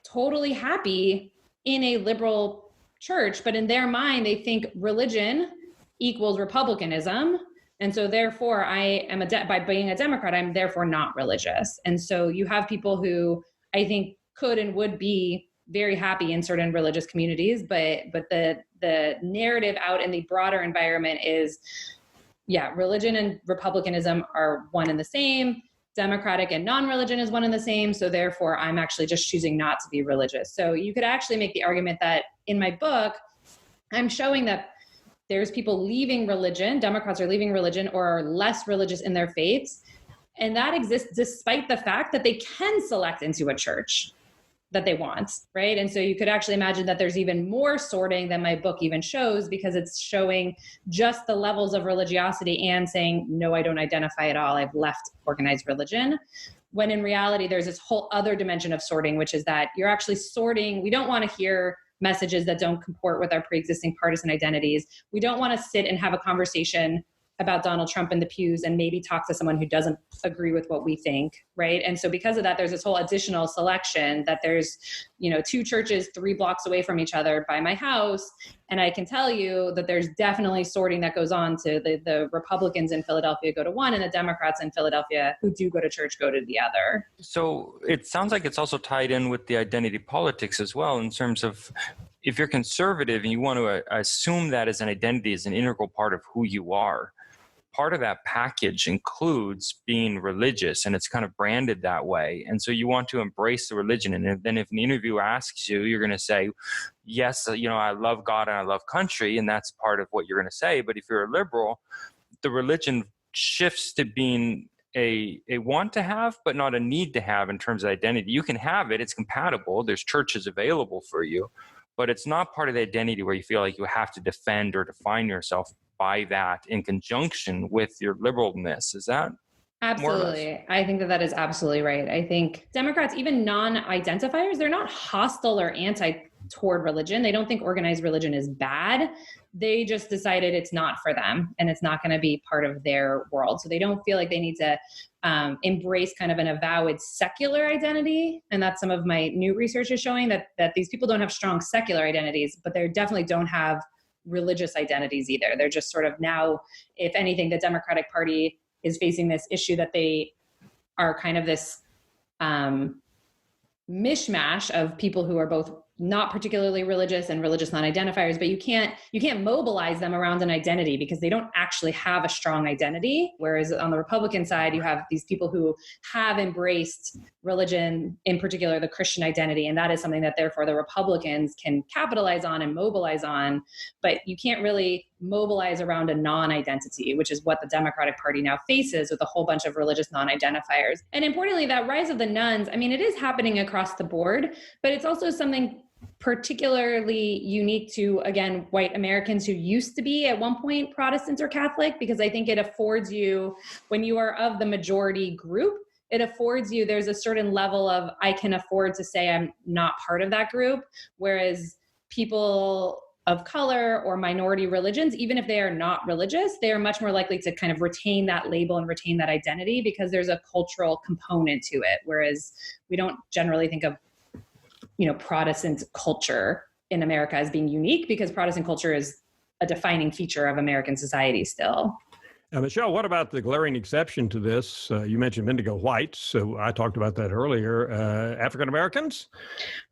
totally happy in a liberal church, but in their mind, they think religion equals republicanism. And so therefore by being a Democrat, I'm therefore not religious. And so you have people who I think could and would be very happy in certain religious communities, but the narrative out in the broader environment is, religion and republicanism are one and the same. Democratic and non-religion is one and the same. So therefore, I'm actually just choosing not to be religious. So you could actually make the argument that in my book, I'm showing that there's people leaving religion, Democrats are leaving religion or are less religious in their faiths. And that exists despite the fact that they can select into a church that they want, right? And so you could actually imagine that there's even more sorting than my book even shows, because it's showing just the levels of religiosity and saying, no, I don't identify at all. I've left organized religion. When in reality, there's this whole other dimension of sorting, which is that you're actually sorting. We don't want to hear messages that don't comport with our pre-existing partisan identities. We don't want to sit and have a conversation about Donald Trump in the pews and maybe talk to someone who doesn't agree with what we think, right? And so because of that, there's this whole additional selection that there's, 2 churches 3 blocks away from each other by my house. And I can tell you that there's definitely sorting that goes on to the Republicans in Philadelphia go to one, and the Democrats in Philadelphia who do go to church go to the other. So it sounds like it's also tied in with the identity politics as well, in terms of if you're conservative and you want to assume that as an identity as an integral part of who you are, part of that package includes being religious, and it's kind of branded that way. And so you want to embrace the religion. And then if an interviewer asks you, you're going to say, yes, I love God and I love country. And that's part of what you're going to say. But if you're a liberal, the religion shifts to being a want to have, but not a need to have in terms of identity. You can have it. It's compatible. There's churches available for you, but it's not part of the identity where you feel like you have to defend or define yourself by that in conjunction with your liberalness. Is that absolutely? I think that is absolutely right. I think Democrats, even non-identifiers, they're not hostile or anti toward religion. They don't think organized religion is bad. They just decided it's not for them and it's not going to be part of their world. So they don't feel like they need to embrace kind of an avowed secular identity. And that's some of my new research is showing that these people don't have strong secular identities, but they definitely don't have religious identities either. They're just sort of now, if anything, the Democratic Party is facing this issue that they are kind of this mishmash of people who are both not particularly religious and religious non-identifiers, but you can't mobilize them around an identity because they don't actually have a strong identity. Whereas on the Republican side, you have these people who have embraced religion, in particular the Christian identity, and that is something that therefore the Republicans can capitalize on and mobilize on. But you can't really mobilize around a non-identity, which is what the Democratic Party now faces with a whole bunch of religious non-identifiers. And importantly, that rise of the nuns, it is happening across the board, but it's also something particularly unique to, again, white Americans who used to be at one point Protestant or Catholic, because I think it affords you, when you are of the majority group, it affords you, there's a certain level of, I can afford to say I'm not part of that group. Whereas people of color or minority religions, even if they are not religious, they are much more likely to kind of retain that label and retain that identity because there's a cultural component to it. Whereas we don't generally think of Protestant culture in America as being unique, because Protestant culture is a defining feature of American society still. Michele, what about the glaring exception to this? You mentioned indigo whites, so I talked about that earlier. African Americans,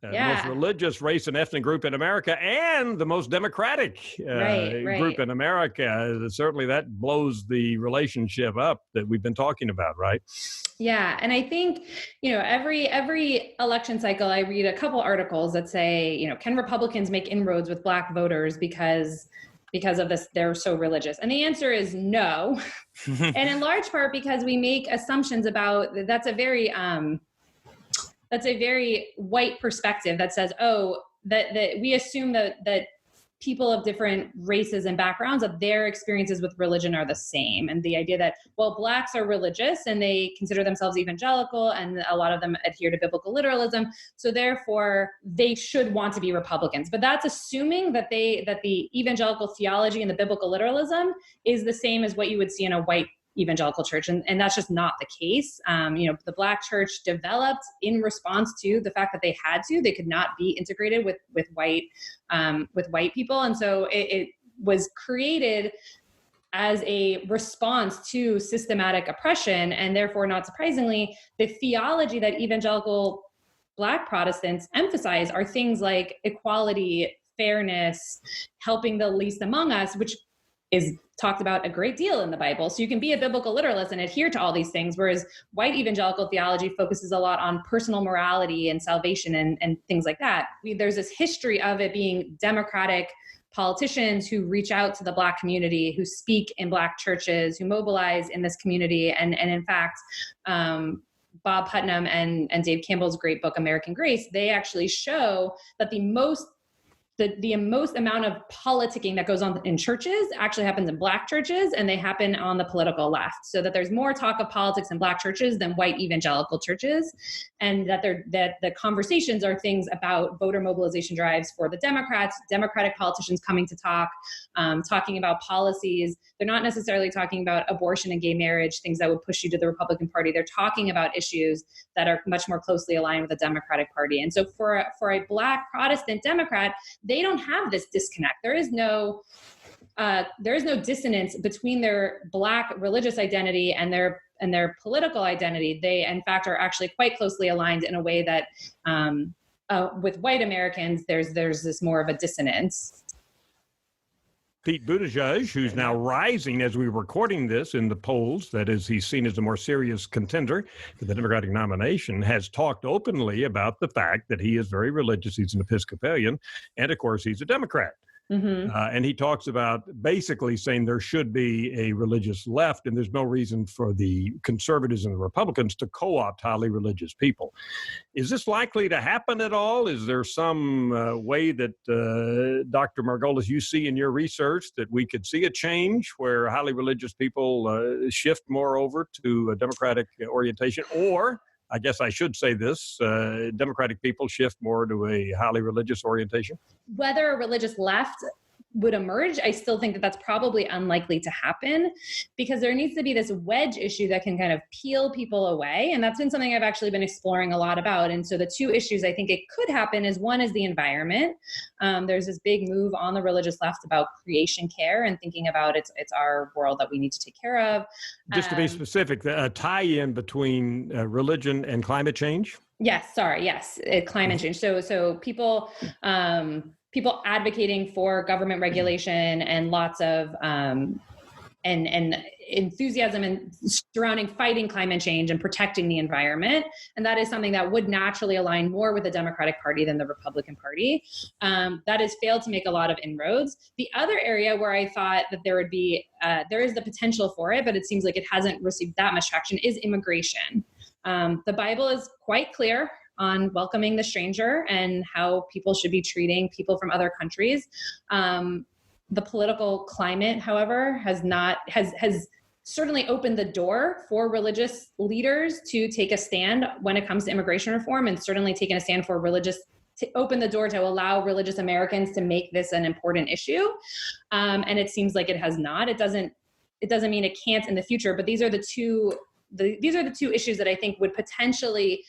the most religious race and ethnic group in America, and the most democratic group in America. Certainly that blows the relationship up that we've been talking about, right? Yeah. And I think, every election cycle, I read a couple articles that say, can Republicans make inroads with Black voters because of this, they're so religious? And the answer is no. And in large part because we make assumptions about, that's a very white perspective that says, that we assume that people of different races and backgrounds, that their experiences with religion are the same. And the idea that, Blacks are religious and they consider themselves evangelical, and a lot of them adhere to biblical literalism, so therefore they should want to be Republicans. But that's assuming that the evangelical theology and the biblical literalism is the same as what you would see in a white evangelical church. And that's just not the case. The Black church developed in response to the fact that they could not be integrated with white people. And so it was created as a response to systematic oppression. And therefore, not surprisingly, the theology that evangelical Black Protestants emphasize are things like equality, fairness, helping the least among us, which is talked about a great deal in the Bible. So you can be a biblical literalist and adhere to all these things, whereas white evangelical theology focuses a lot on personal morality and salvation and things like that. There's this history of it being democratic politicians who reach out to the Black community, who speak in Black churches, who mobilize in this community. And in fact, Bob Putnam and Dave Campbell's great book, American Grace, they actually show that the most amount of politicking that goes on in churches actually happens in Black churches, and they happen on the political left. So that there's more talk of politics in Black churches than white evangelical churches, and that the conversations are things about voter mobilization drives for the Democrats, Democratic politicians coming to talk, talking about policies. They're not necessarily talking about abortion and gay marriage, things that would push you to the Republican Party. They're talking about issues that are much more closely aligned with the Democratic Party. And so for a Black Protestant Democrat, they don't have this disconnect. There is no dissonance between their Black religious identity and their political identity. They, in fact, are actually quite closely aligned in a way that with white Americans, there's this more of a dissonance. Pete Buttigieg, who's now rising as we're recording this in the polls, that is, he's seen as a more serious contender for the Democratic nomination, has talked openly about the fact that he is very religious. He's an Episcopalian, and of course, he's a Democrat. Mm-hmm. And he talks about basically saying there should be a religious left, and there's no reason for the conservatives and the Republicans to co-opt highly religious people. Is this likely to happen at all? Is there some way that, Dr. Margolis, you see in your research that we could see a change where highly religious people shift more over to a Democratic orientation? Or, I guess I should say this, Democratic people shift more to a highly religious orientation? Whether a religious left would emerge, I still think that that's probably unlikely to happen, because there needs to be this wedge issue that can kind of peel people away. And that's been something I've actually been exploring a lot about. And so the two issues I think it could happen is, one is the environment. There's this big move on the religious left about creation care and thinking about it's our world that we need to take care of. Just to be specific, a tie-in between religion and climate change? Yes, climate change. So people advocating for government regulation and lots of and enthusiasm and surrounding fighting climate change and protecting the environment. And that is something that would naturally align more with the Democratic Party than the Republican Party. That has failed to make a lot of inroads. The other area where I thought that there is the potential for it, but it seems like it hasn't received that much traction, is immigration. The Bible is quite clear on welcoming the stranger and how people should be treating people from other countries. The political climate, however, has certainly opened the door for religious leaders to take a stand when it comes to immigration reform, and certainly taken a stand to open the door to allow religious Americans to make this an important issue. And it seems like it has not. It doesn't mean it can't in the future, but these are the two issues that I think would potentially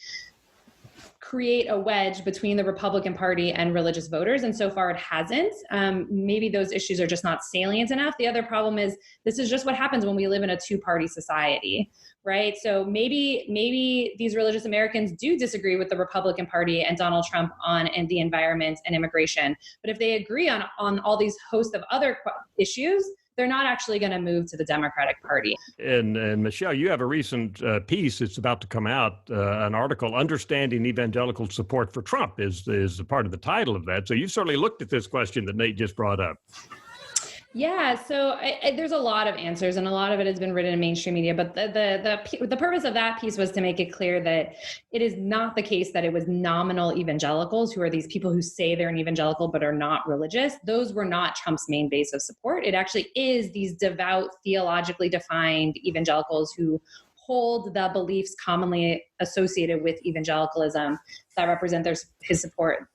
create a wedge between the Republican Party and religious voters. And so far it hasn't. Maybe those issues are just not salient enough. The other problem is this is just what happens when we live in a two-party society, right? So maybe these religious Americans do disagree with the Republican Party and Donald Trump on the environment and immigration. But if they agree on all these host of other issues, they're not actually going to move to the Democratic Party. And Michele, you have a recent piece that's about to come out, an article, Understanding Evangelical Support for Trump is a part of the title of that. So you've certainly looked at this question that Nate just brought up. Yeah, so there's a lot of answers, and a lot of it has been written in mainstream media. But the purpose of that piece was to make it clear that it is not the case that it was nominal evangelicals, who are these people who say they're an evangelical but are not religious. Those were not Trump's main base of support. It actually is these devout, theologically defined evangelicals who hold the beliefs commonly associated with evangelicalism that represent his support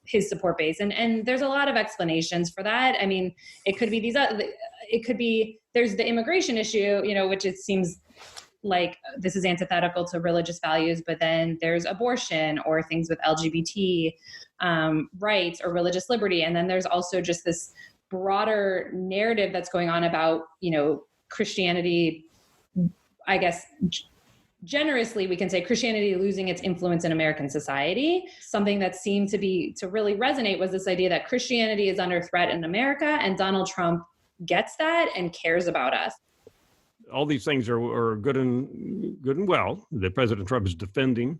base. And there's a lot of explanations for that. I mean, it could be there's the immigration issue, which it seems like this is antithetical to religious values, but then there's abortion or things with LGBT rights or religious liberty. And then there's also just this broader narrative that's going on about, Christianity, I guess, generously, we can say Christianity losing its influence in American society. Something that seemed to really resonate was this idea that Christianity is under threat in America, and Donald Trump gets that and cares about us. All these things are good and well. That President Trump is defending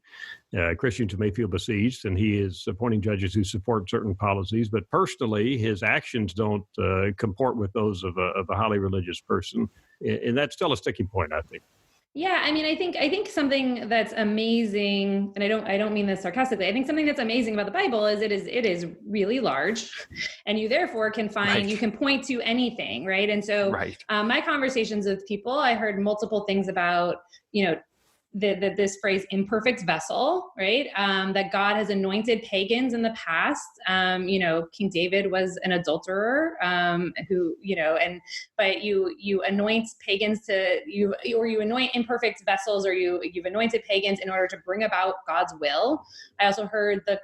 Christians who may feel besieged, and he is appointing judges who support certain policies. But personally, his actions don't comport with those of a highly religious person, and that's still a sticking point, I think. Yeah, I mean, I think something that's amazing, and I don't mean this sarcastically. I think something that's amazing about the Bible is it is really large, and you therefore can find you can point to anything, right? And so, my conversations with people, I heard multiple things about, this phrase "imperfect vessel," right? That God has anointed pagans in the past. King David was an adulterer, but you anoint pagans you anoint imperfect vessels, or you've anointed pagans in order to bring about God's will. I also heard the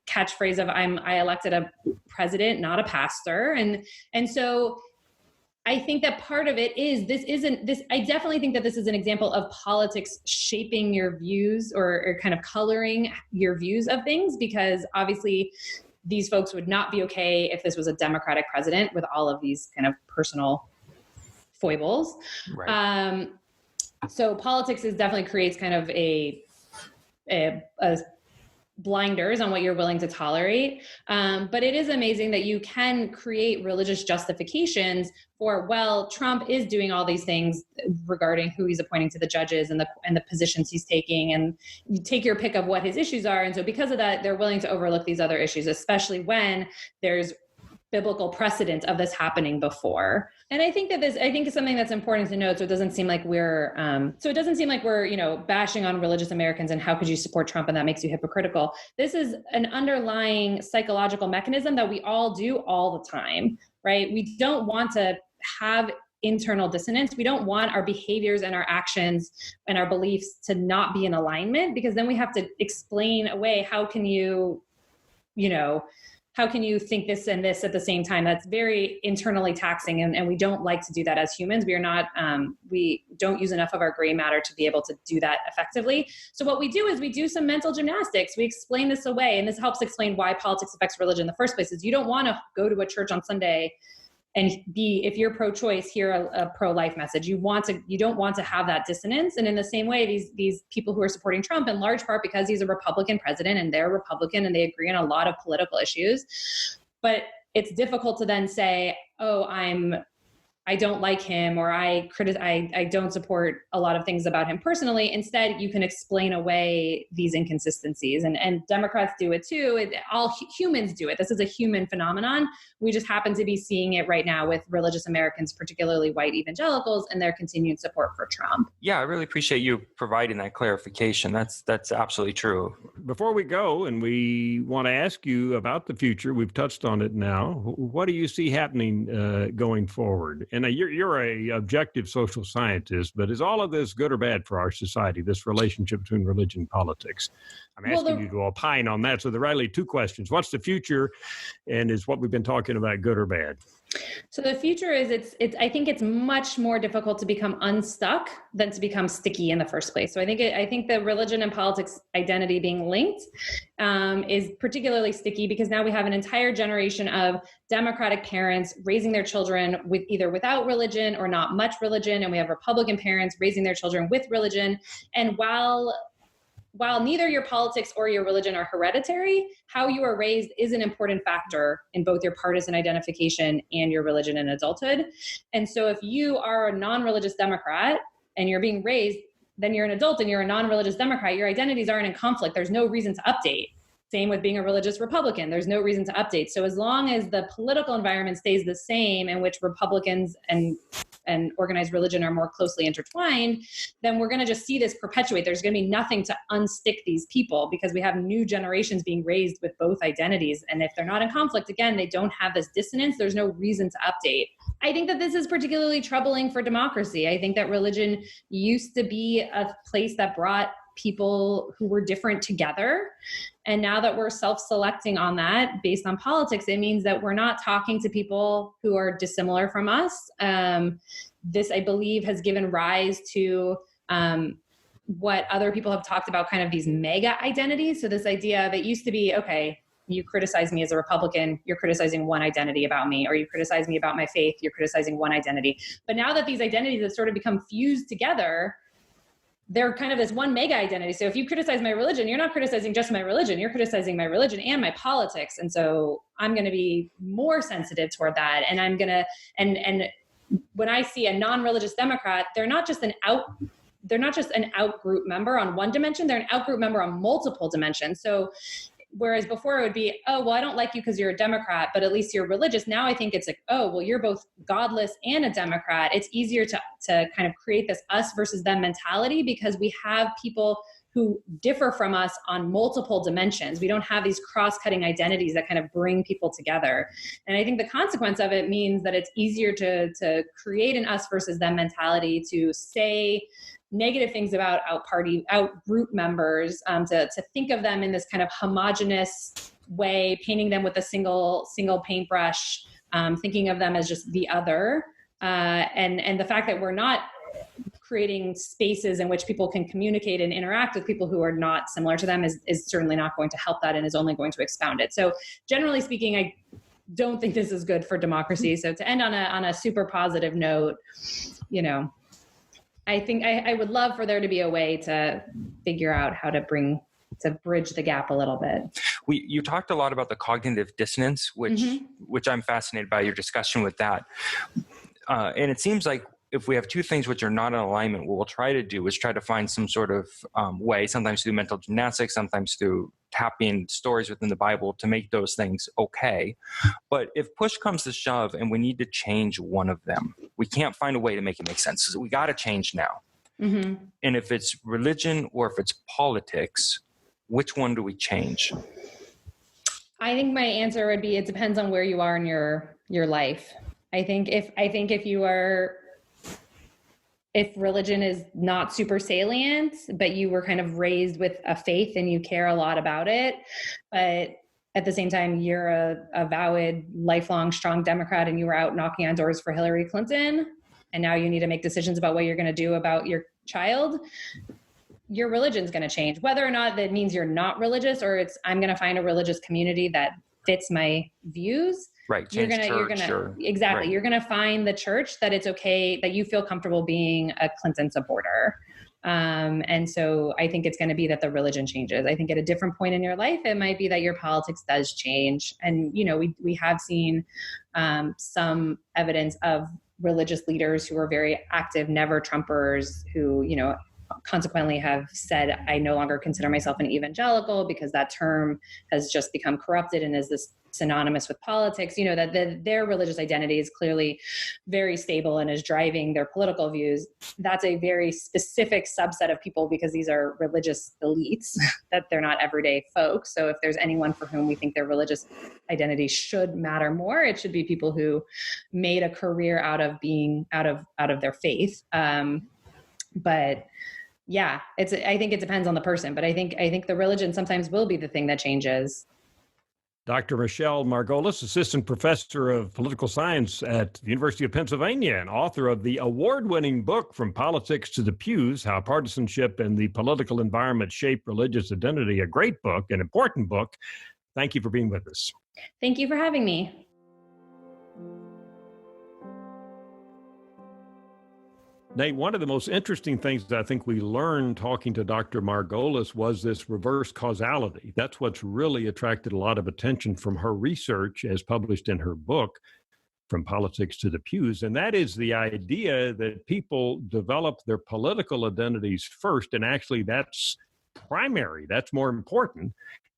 catchphrase of I elected a president, not a pastor, and so. I think that part of it is I definitely think that this is an example of politics shaping your views or kind of coloring your views of things, because obviously these folks would not be okay if this was a Democratic president with all of these kind of personal foibles. Right. So politics definitely creates kind of a blinders on what you're willing to tolerate. But it is amazing that you can create religious justifications for, well, Trump is doing all these things regarding who he's appointing to the judges and the positions he's taking, and you take your pick of what his issues are. And so because of that, they're willing to overlook these other issues, especially when there's biblical precedent of this happening before. And I think it's something that's important to note. So it doesn't seem like we're bashing on religious Americans and how could you support Trump and that makes you hypocritical. This is an underlying psychological mechanism that we all do all the time, right? We don't want to have internal dissonance. We don't want our behaviors and our actions and our beliefs to not be in alignment, because then we have to explain away, how can you think this and this at the same time? That's very internally taxing, and we don't like to do that as humans. We are not, we don't use enough of our gray matter to be able to do that effectively. So what we do is we do some mental gymnastics. We explain this away, and this helps explain why politics affects religion in the first place. Is you don't want to go to a church on Sunday and if you're pro-choice, hear a pro-life message. You don't want to have that dissonance. And in the same way, these people who are supporting Trump, in large part because he's a Republican president and they're Republican and they agree on a lot of political issues. But it's difficult to then say, oh, I don't like him, or I don't support a lot of things about him personally. Instead, you can explain away these inconsistencies, and Democrats do it too. All humans do it. This is a human phenomenon. We just happen to be seeing it right now with religious Americans, particularly white evangelicals, and their continued support for Trump. Yeah, I really appreciate you providing that clarification. That's absolutely true. Before we go, and we want to ask you about the future, we've touched on it now. What do you see happening going forward? And you're a objective social scientist, but is all of this good or bad for our society, this relationship between religion and politics? I'm asking you to opine on that. So there are really two questions. What's the future, and is what we've been talking about good or bad? So the future is I think it's much more difficult to become unstuck than to become sticky in the first place. So I think the religion and politics identity being linked is particularly sticky, because now we have an entire generation of Democratic parents raising their children with either without religion or not much religion, and we have Republican parents raising their children with religion. And while neither your politics or your religion are hereditary, how you are raised is an important factor in both your partisan identification and your religion in adulthood. And so if you are a non-religious Democrat and you're being raised, then you're an adult and you're a non-religious Democrat, your identities aren't in conflict. There's no reason to update. Same with being a religious Republican. There's no reason to update. So as long as the political environment stays the same, in which Republicans and organized religion are more closely intertwined, then we're going to just see this perpetuate. There's going to be nothing to unstick these people, because we have new generations being raised with both identities. And if they're not in conflict, again, they don't have this dissonance. There's no reason to update. I think that this is particularly troubling for democracy. I think that religion used to be a place that brought people who were different together. And now that we're self-selecting on that based on politics, it means that we're not talking to people who are dissimilar from us. This, I believe, has given rise to what other people have talked about, kind of these mega identities. So this idea that used to be, okay, you criticize me as a Republican, you're criticizing one identity about me, or you criticize me about my faith, you're criticizing one identity. But now that these identities have sort of become fused together, they're kind of this one mega identity. So if you criticize my religion, you're not criticizing just my religion, you're criticizing my religion and my politics. And so I'm going to be more sensitive toward that. And I'm going to, and when I see a non-religious Democrat, they're not just an out group member on one dimension, they're an out group member on multiple dimensions. So whereas before it would be, oh, well, I don't like you because you're a Democrat, but at least you're religious. Now I think it's like, oh, well, you're both godless and a Democrat. It's easier to kind of create this us versus them mentality because we have people who differ from us on multiple dimensions. We don't have these cross-cutting identities that kind of bring people together. And I think the consequence of it means that it's easier to create an us versus them mentality, to say negative things about out group members, to think of them in this kind of homogenous way, painting them with a single paintbrush, thinking of them as just the other. And the fact that we're not creating spaces in which people can communicate and interact with people who are not similar to them is certainly not going to help that and is only going to expound it. So generally speaking, I don't think this is good for democracy. So to end on a super positive note, I think I would love for there to be a way to figure out how to bridge the gap a little bit. You talked a lot about the cognitive dissonance, which I'm fascinated by your discussion with that. And it seems like if we have two things which are not in alignment, what we'll try to do is try to find some sort of way, sometimes through mental gymnastics, sometimes through tapping stories within the Bible to make those things okay. But if push comes to shove and we need to change one of them, we can't find a way to make it make sense. So we got to change now. Mm-hmm. And if it's religion or if it's politics, which one do we change? I think my answer would be, it depends on where you are in your life. I think if religion is not super salient, but you were kind of raised with a faith and you care a lot about it, but at the same time, you're a avowed, lifelong, strong Democrat and you were out knocking on doors for Hillary Clinton, and now you need to make decisions about what you're going to do about your child, your religion's going to change. Whether or not that means you're not religious or I'm going to find a religious community that fits my views. Right. Exactly. Right. You're going to find the church that it's okay, that you feel comfortable being a Clinton supporter. And so I think it's going to be that the religion changes. I think at a different point in your life, it might be that your politics does change. And, we have seen some evidence of religious leaders who are very active, never Trumpers, who, consequently have said, I no longer consider myself an evangelical because that term has just become corrupted and is this synonymous with politics, that their religious identity is clearly very stable and is driving their political views. That's a very specific subset of people because these are religious elites, that they're not everyday folks. So if there's anyone for whom we think their religious identity should matter more, it should be people who made a career out of being out of their faith. But yeah, I think it depends on the person, but I think the religion sometimes will be the thing that changes. Dr. Michele Margolis, Assistant Professor of Political Science at the University of Pennsylvania and author of the award-winning book, From Politics to the Pews, How Partisanship and the Political Environment Shape Religious Identity, a great book, an important book. Thank you for being with us. Thank you for having me. Nate, one of the most interesting things that I think we learned talking to Dr. Margolis was this reverse causality. That's what's really attracted a lot of attention from her research as published in her book, From Politics to the Pews. And that is the idea that people develop their political identities first, and actually that's primary, that's more important.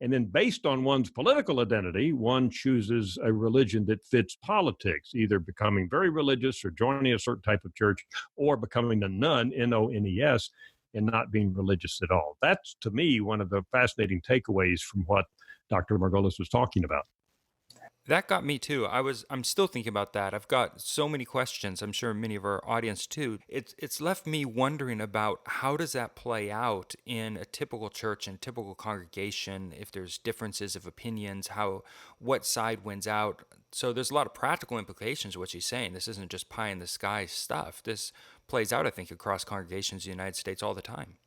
And then based on one's political identity, one chooses a religion that fits politics, either becoming very religious or joining a certain type of church or becoming a nun, N-O-N-E-S, and not being religious at all. That's, to me, one of the fascinating takeaways from what Dr. Margolis was talking about. That got me too. I'm still thinking about that. I've got so many questions. I'm sure many of our audience too. It's left me wondering about how does that play out in a typical church and typical congregation, if there's differences of opinions, what side wins out. So there's a lot of practical implications of what she's saying. This isn't just pie in the sky stuff. This plays out, I think, across congregations in the United States all the time.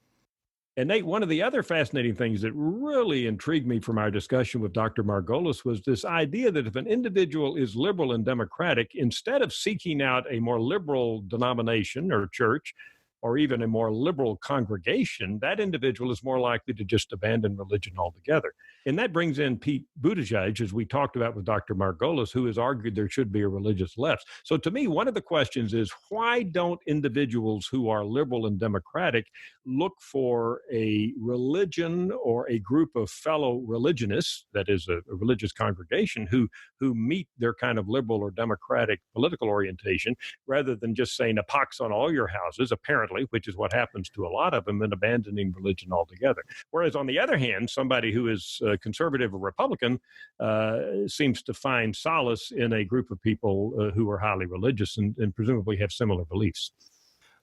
And Nate, one of the other fascinating things that really intrigued me from our discussion with Dr. Margolis was this idea that if an individual is liberal and democratic, instead of seeking out a more liberal denomination or church, or even a more liberal congregation, that individual is more likely to just abandon religion altogether. And that brings in Pete Buttigieg, as we talked about with Dr. Margolis, who has argued there should be a religious left. So to me, one of the questions is, why don't individuals who are liberal and democratic look for a religion or a group of fellow religionists, that is a religious congregation, who meet their kind of liberal or democratic political orientation, rather than just saying a pox on all your houses, apparently, which is what happens to a lot of them, and abandoning religion altogether. Whereas on the other hand, somebody who is conservative or Republican seems to find solace in a group of people who are highly religious and presumably have similar beliefs.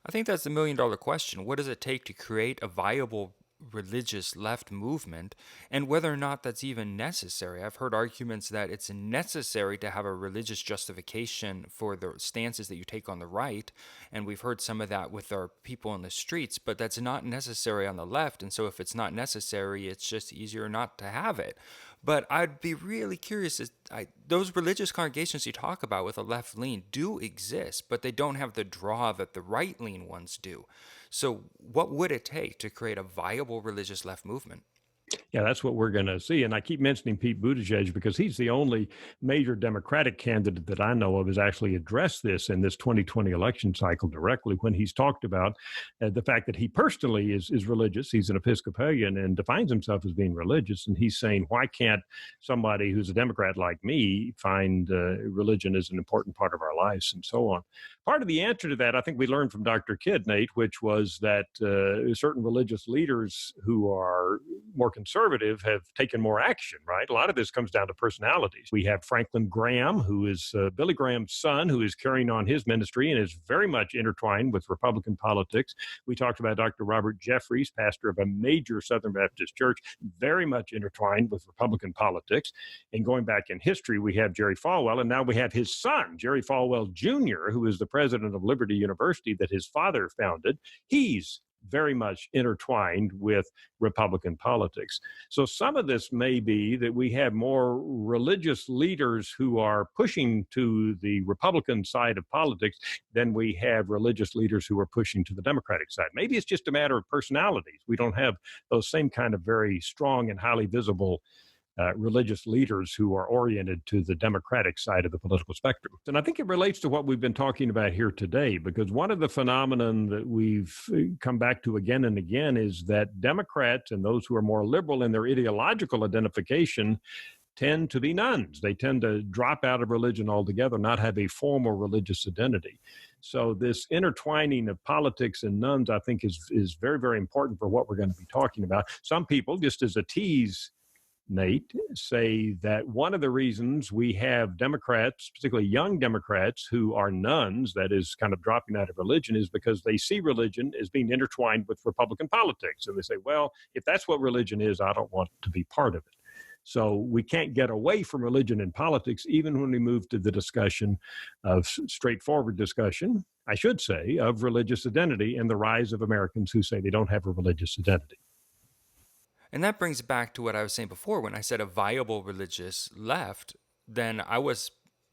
I think that's the $1 million question. What does it take to create a viable religious left movement, and whether or not that's even necessary? I've heard arguments that it's necessary to have a religious justification for the stances that you take on the right, and we've heard some of that with our people in the streets, but that's not necessary on the left, and so if it's not necessary, it's just easier not to have it. But I'd be really curious, those religious congregations you talk about with a left lean do exist, but they don't have the draw that the right lean ones do. So what would it take to create a viable religious left movement? Yeah, that's what we're going to see. And I keep mentioning Pete Buttigieg because he's the only major Democratic candidate that I know of has actually addressed this in this 2020 election cycle directly, when he's talked about the fact that he personally is religious. He's an Episcopalian and defines himself as being religious. And he's saying, why can't somebody who's a Democrat like me find religion as an important part of our lives, and so on? Part of the answer to that, I think we learned from Dr. Kidd, Nate, which was that certain religious leaders who are more conservative have taken more action, right? A lot of this comes down to personalities. We have Franklin Graham, who is Billy Graham's son, who is carrying on his ministry and is very much intertwined with Republican politics. We talked about Dr. Robert Jeffries, pastor of a major Southern Baptist church, very much intertwined with Republican politics. And going back in history, we have Jerry Falwell, and now we have his son, Jerry Falwell Jr., who is the president of Liberty University that his father founded. He's very much intertwined with Republican politics. So some of this may be that we have more religious leaders who are pushing to the Republican side of politics than we have religious leaders who are pushing to the Democratic side. Maybe it's just a matter of personalities. We don't have those same kind of very strong and highly visible religious leaders who are oriented to the Democratic side of the political spectrum. And I think it relates to what we've been talking about here today, because one of the phenomenon that we've come back to again and again is that Democrats and those who are more liberal in their ideological identification tend to be nones. They tend to drop out of religion altogether, not have a formal religious identity. So this intertwining of politics and nones, I think, is very, very important for what we're going to be talking about. Some people, just as a tease, Nate, say that one of the reasons we have Democrats, particularly young Democrats, who are nones, that is kind of dropping out of religion, is because they see religion as being intertwined with Republican politics. And they say, well, if that's what religion is, I don't want to be part of it. So we can't get away from religion and politics, even when we move to the discussion of straightforward discussion, I should say, of religious identity and the rise of Americans who say they don't have a religious identity. And that brings back to what I was saying before. When I said a viable religious left, then I was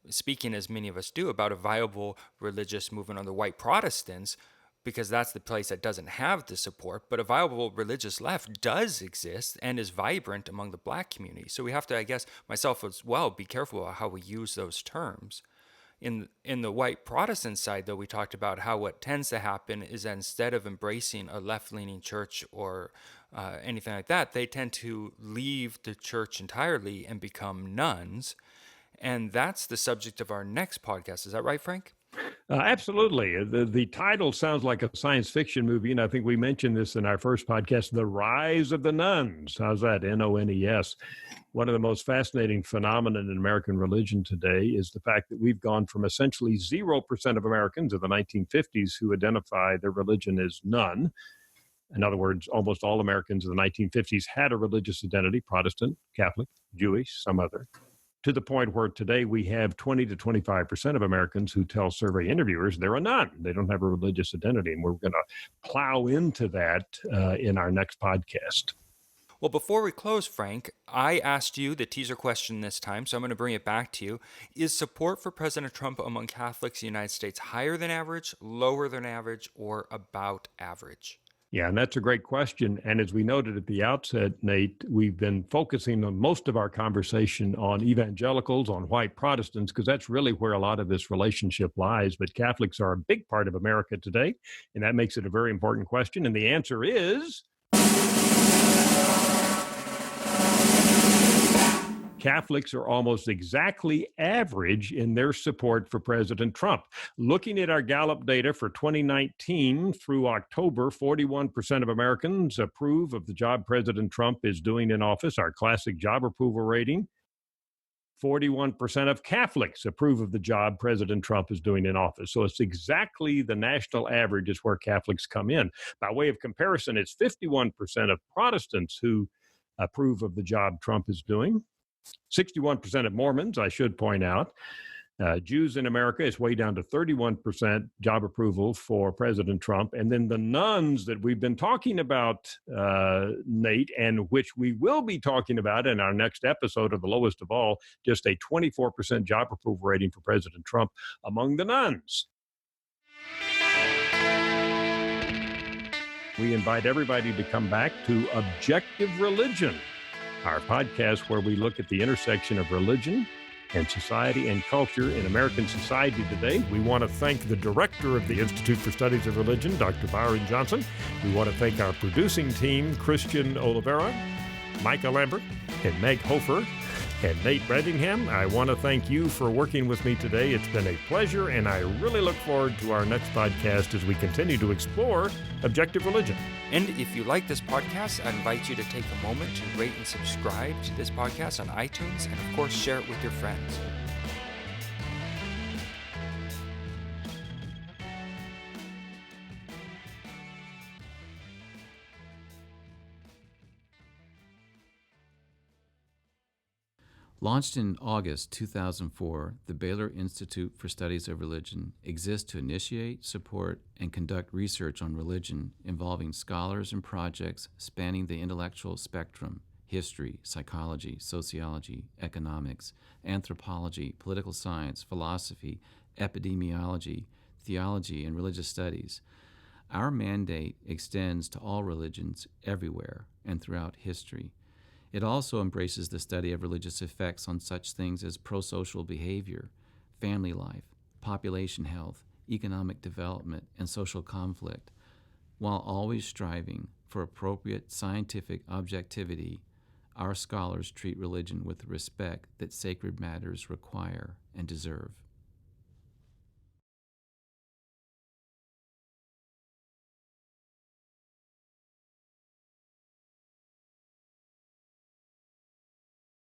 speaking, as many of us do, about a viable religious movement on the white Protestants, because that's the place that doesn't have the support. But a viable religious left does exist and is vibrant among the Black community. So we have to, I guess, myself as well, be careful about how we use those terms. In the white Protestant side, though, we talked about how what tends to happen is that instead of embracing a left-leaning church or anything like that, they tend to leave the church entirely and become nones. And that's the subject of our next podcast. Is that right, Frank? Absolutely. The title sounds like a science fiction movie, and I think we mentioned this in our first podcast, The Rise of the Nones. How's that? N-O-N-E-S. One of the most fascinating phenomena in American religion today is the fact that we've gone from essentially 0% of Americans in the 1950s who identify their religion as none. In other words, almost all Americans in the 1950s had a religious identity, Protestant, Catholic, Jewish, some other. to the point where today we have 20 to 25% of Americans who tell survey interviewers they're a nun. They don't have a religious identity. And we're going to plow into that in our next podcast. Well, before we close, Frank, I asked you the teaser question this time, so I'm going to bring it back to you. Is support for President Trump among Catholics in the United States higher than average, lower than average, or about average? Yeah, and that's a great question. And as we noted at the outset, Nate, we've been focusing on most of our conversation on evangelicals, on white Protestants, because that's really where a lot of this relationship lies. But Catholics are a big part of America today, and that makes it a very important question. And the answer is Catholics are almost exactly average in their support for President Trump. Looking at our Gallup data for 2019 through October, 41% of Americans approve of the job President Trump is doing in office, our classic job approval rating. 41% of Catholics approve of the job President Trump is doing in office. So it's exactly the national average is where Catholics come in. By way of comparison, it's 51% of Protestants who approve of the job Trump is doing. 61% of Mormons, I should point out. Jews in America is way down to 31% job approval for President Trump. And then the nuns that we've been talking about, Nate, and which we will be talking about in our next episode of the lowest of all, just a 24% job approval rating for President Trump among the nuns. We invite everybody to come back to Objective Religion, our podcast where we look at the intersection of religion and society and culture in American society today. We want to thank the director of the Institute for Studies of Religion, Dr. Byron Johnson. We want to thank our producing team, Christian Oliveira, Micah Lambert, and Meg Hofer, and Nate Bradingham. I want to thank you for working with me today. It's been a pleasure, and I really look forward to our next podcast as we continue to explore objective religion. And if you like this podcast, I invite you to take a moment to rate and subscribe to this podcast on iTunes, and of course, share it with your friends. Launched in August 2004, the Baylor Institute for Studies of Religion exists to initiate, support, and conduct research on religion involving scholars and projects spanning the intellectual spectrum: history, psychology, sociology, economics, anthropology, political science, philosophy, epidemiology, theology, and religious studies. Our mandate extends to all religions everywhere and throughout history. It also embraces the study of religious effects on such things as prosocial behavior, family life, population health, economic development, and social conflict, while always striving for appropriate scientific objectivity. Our scholars treat religion with the respect that sacred matters require and deserve.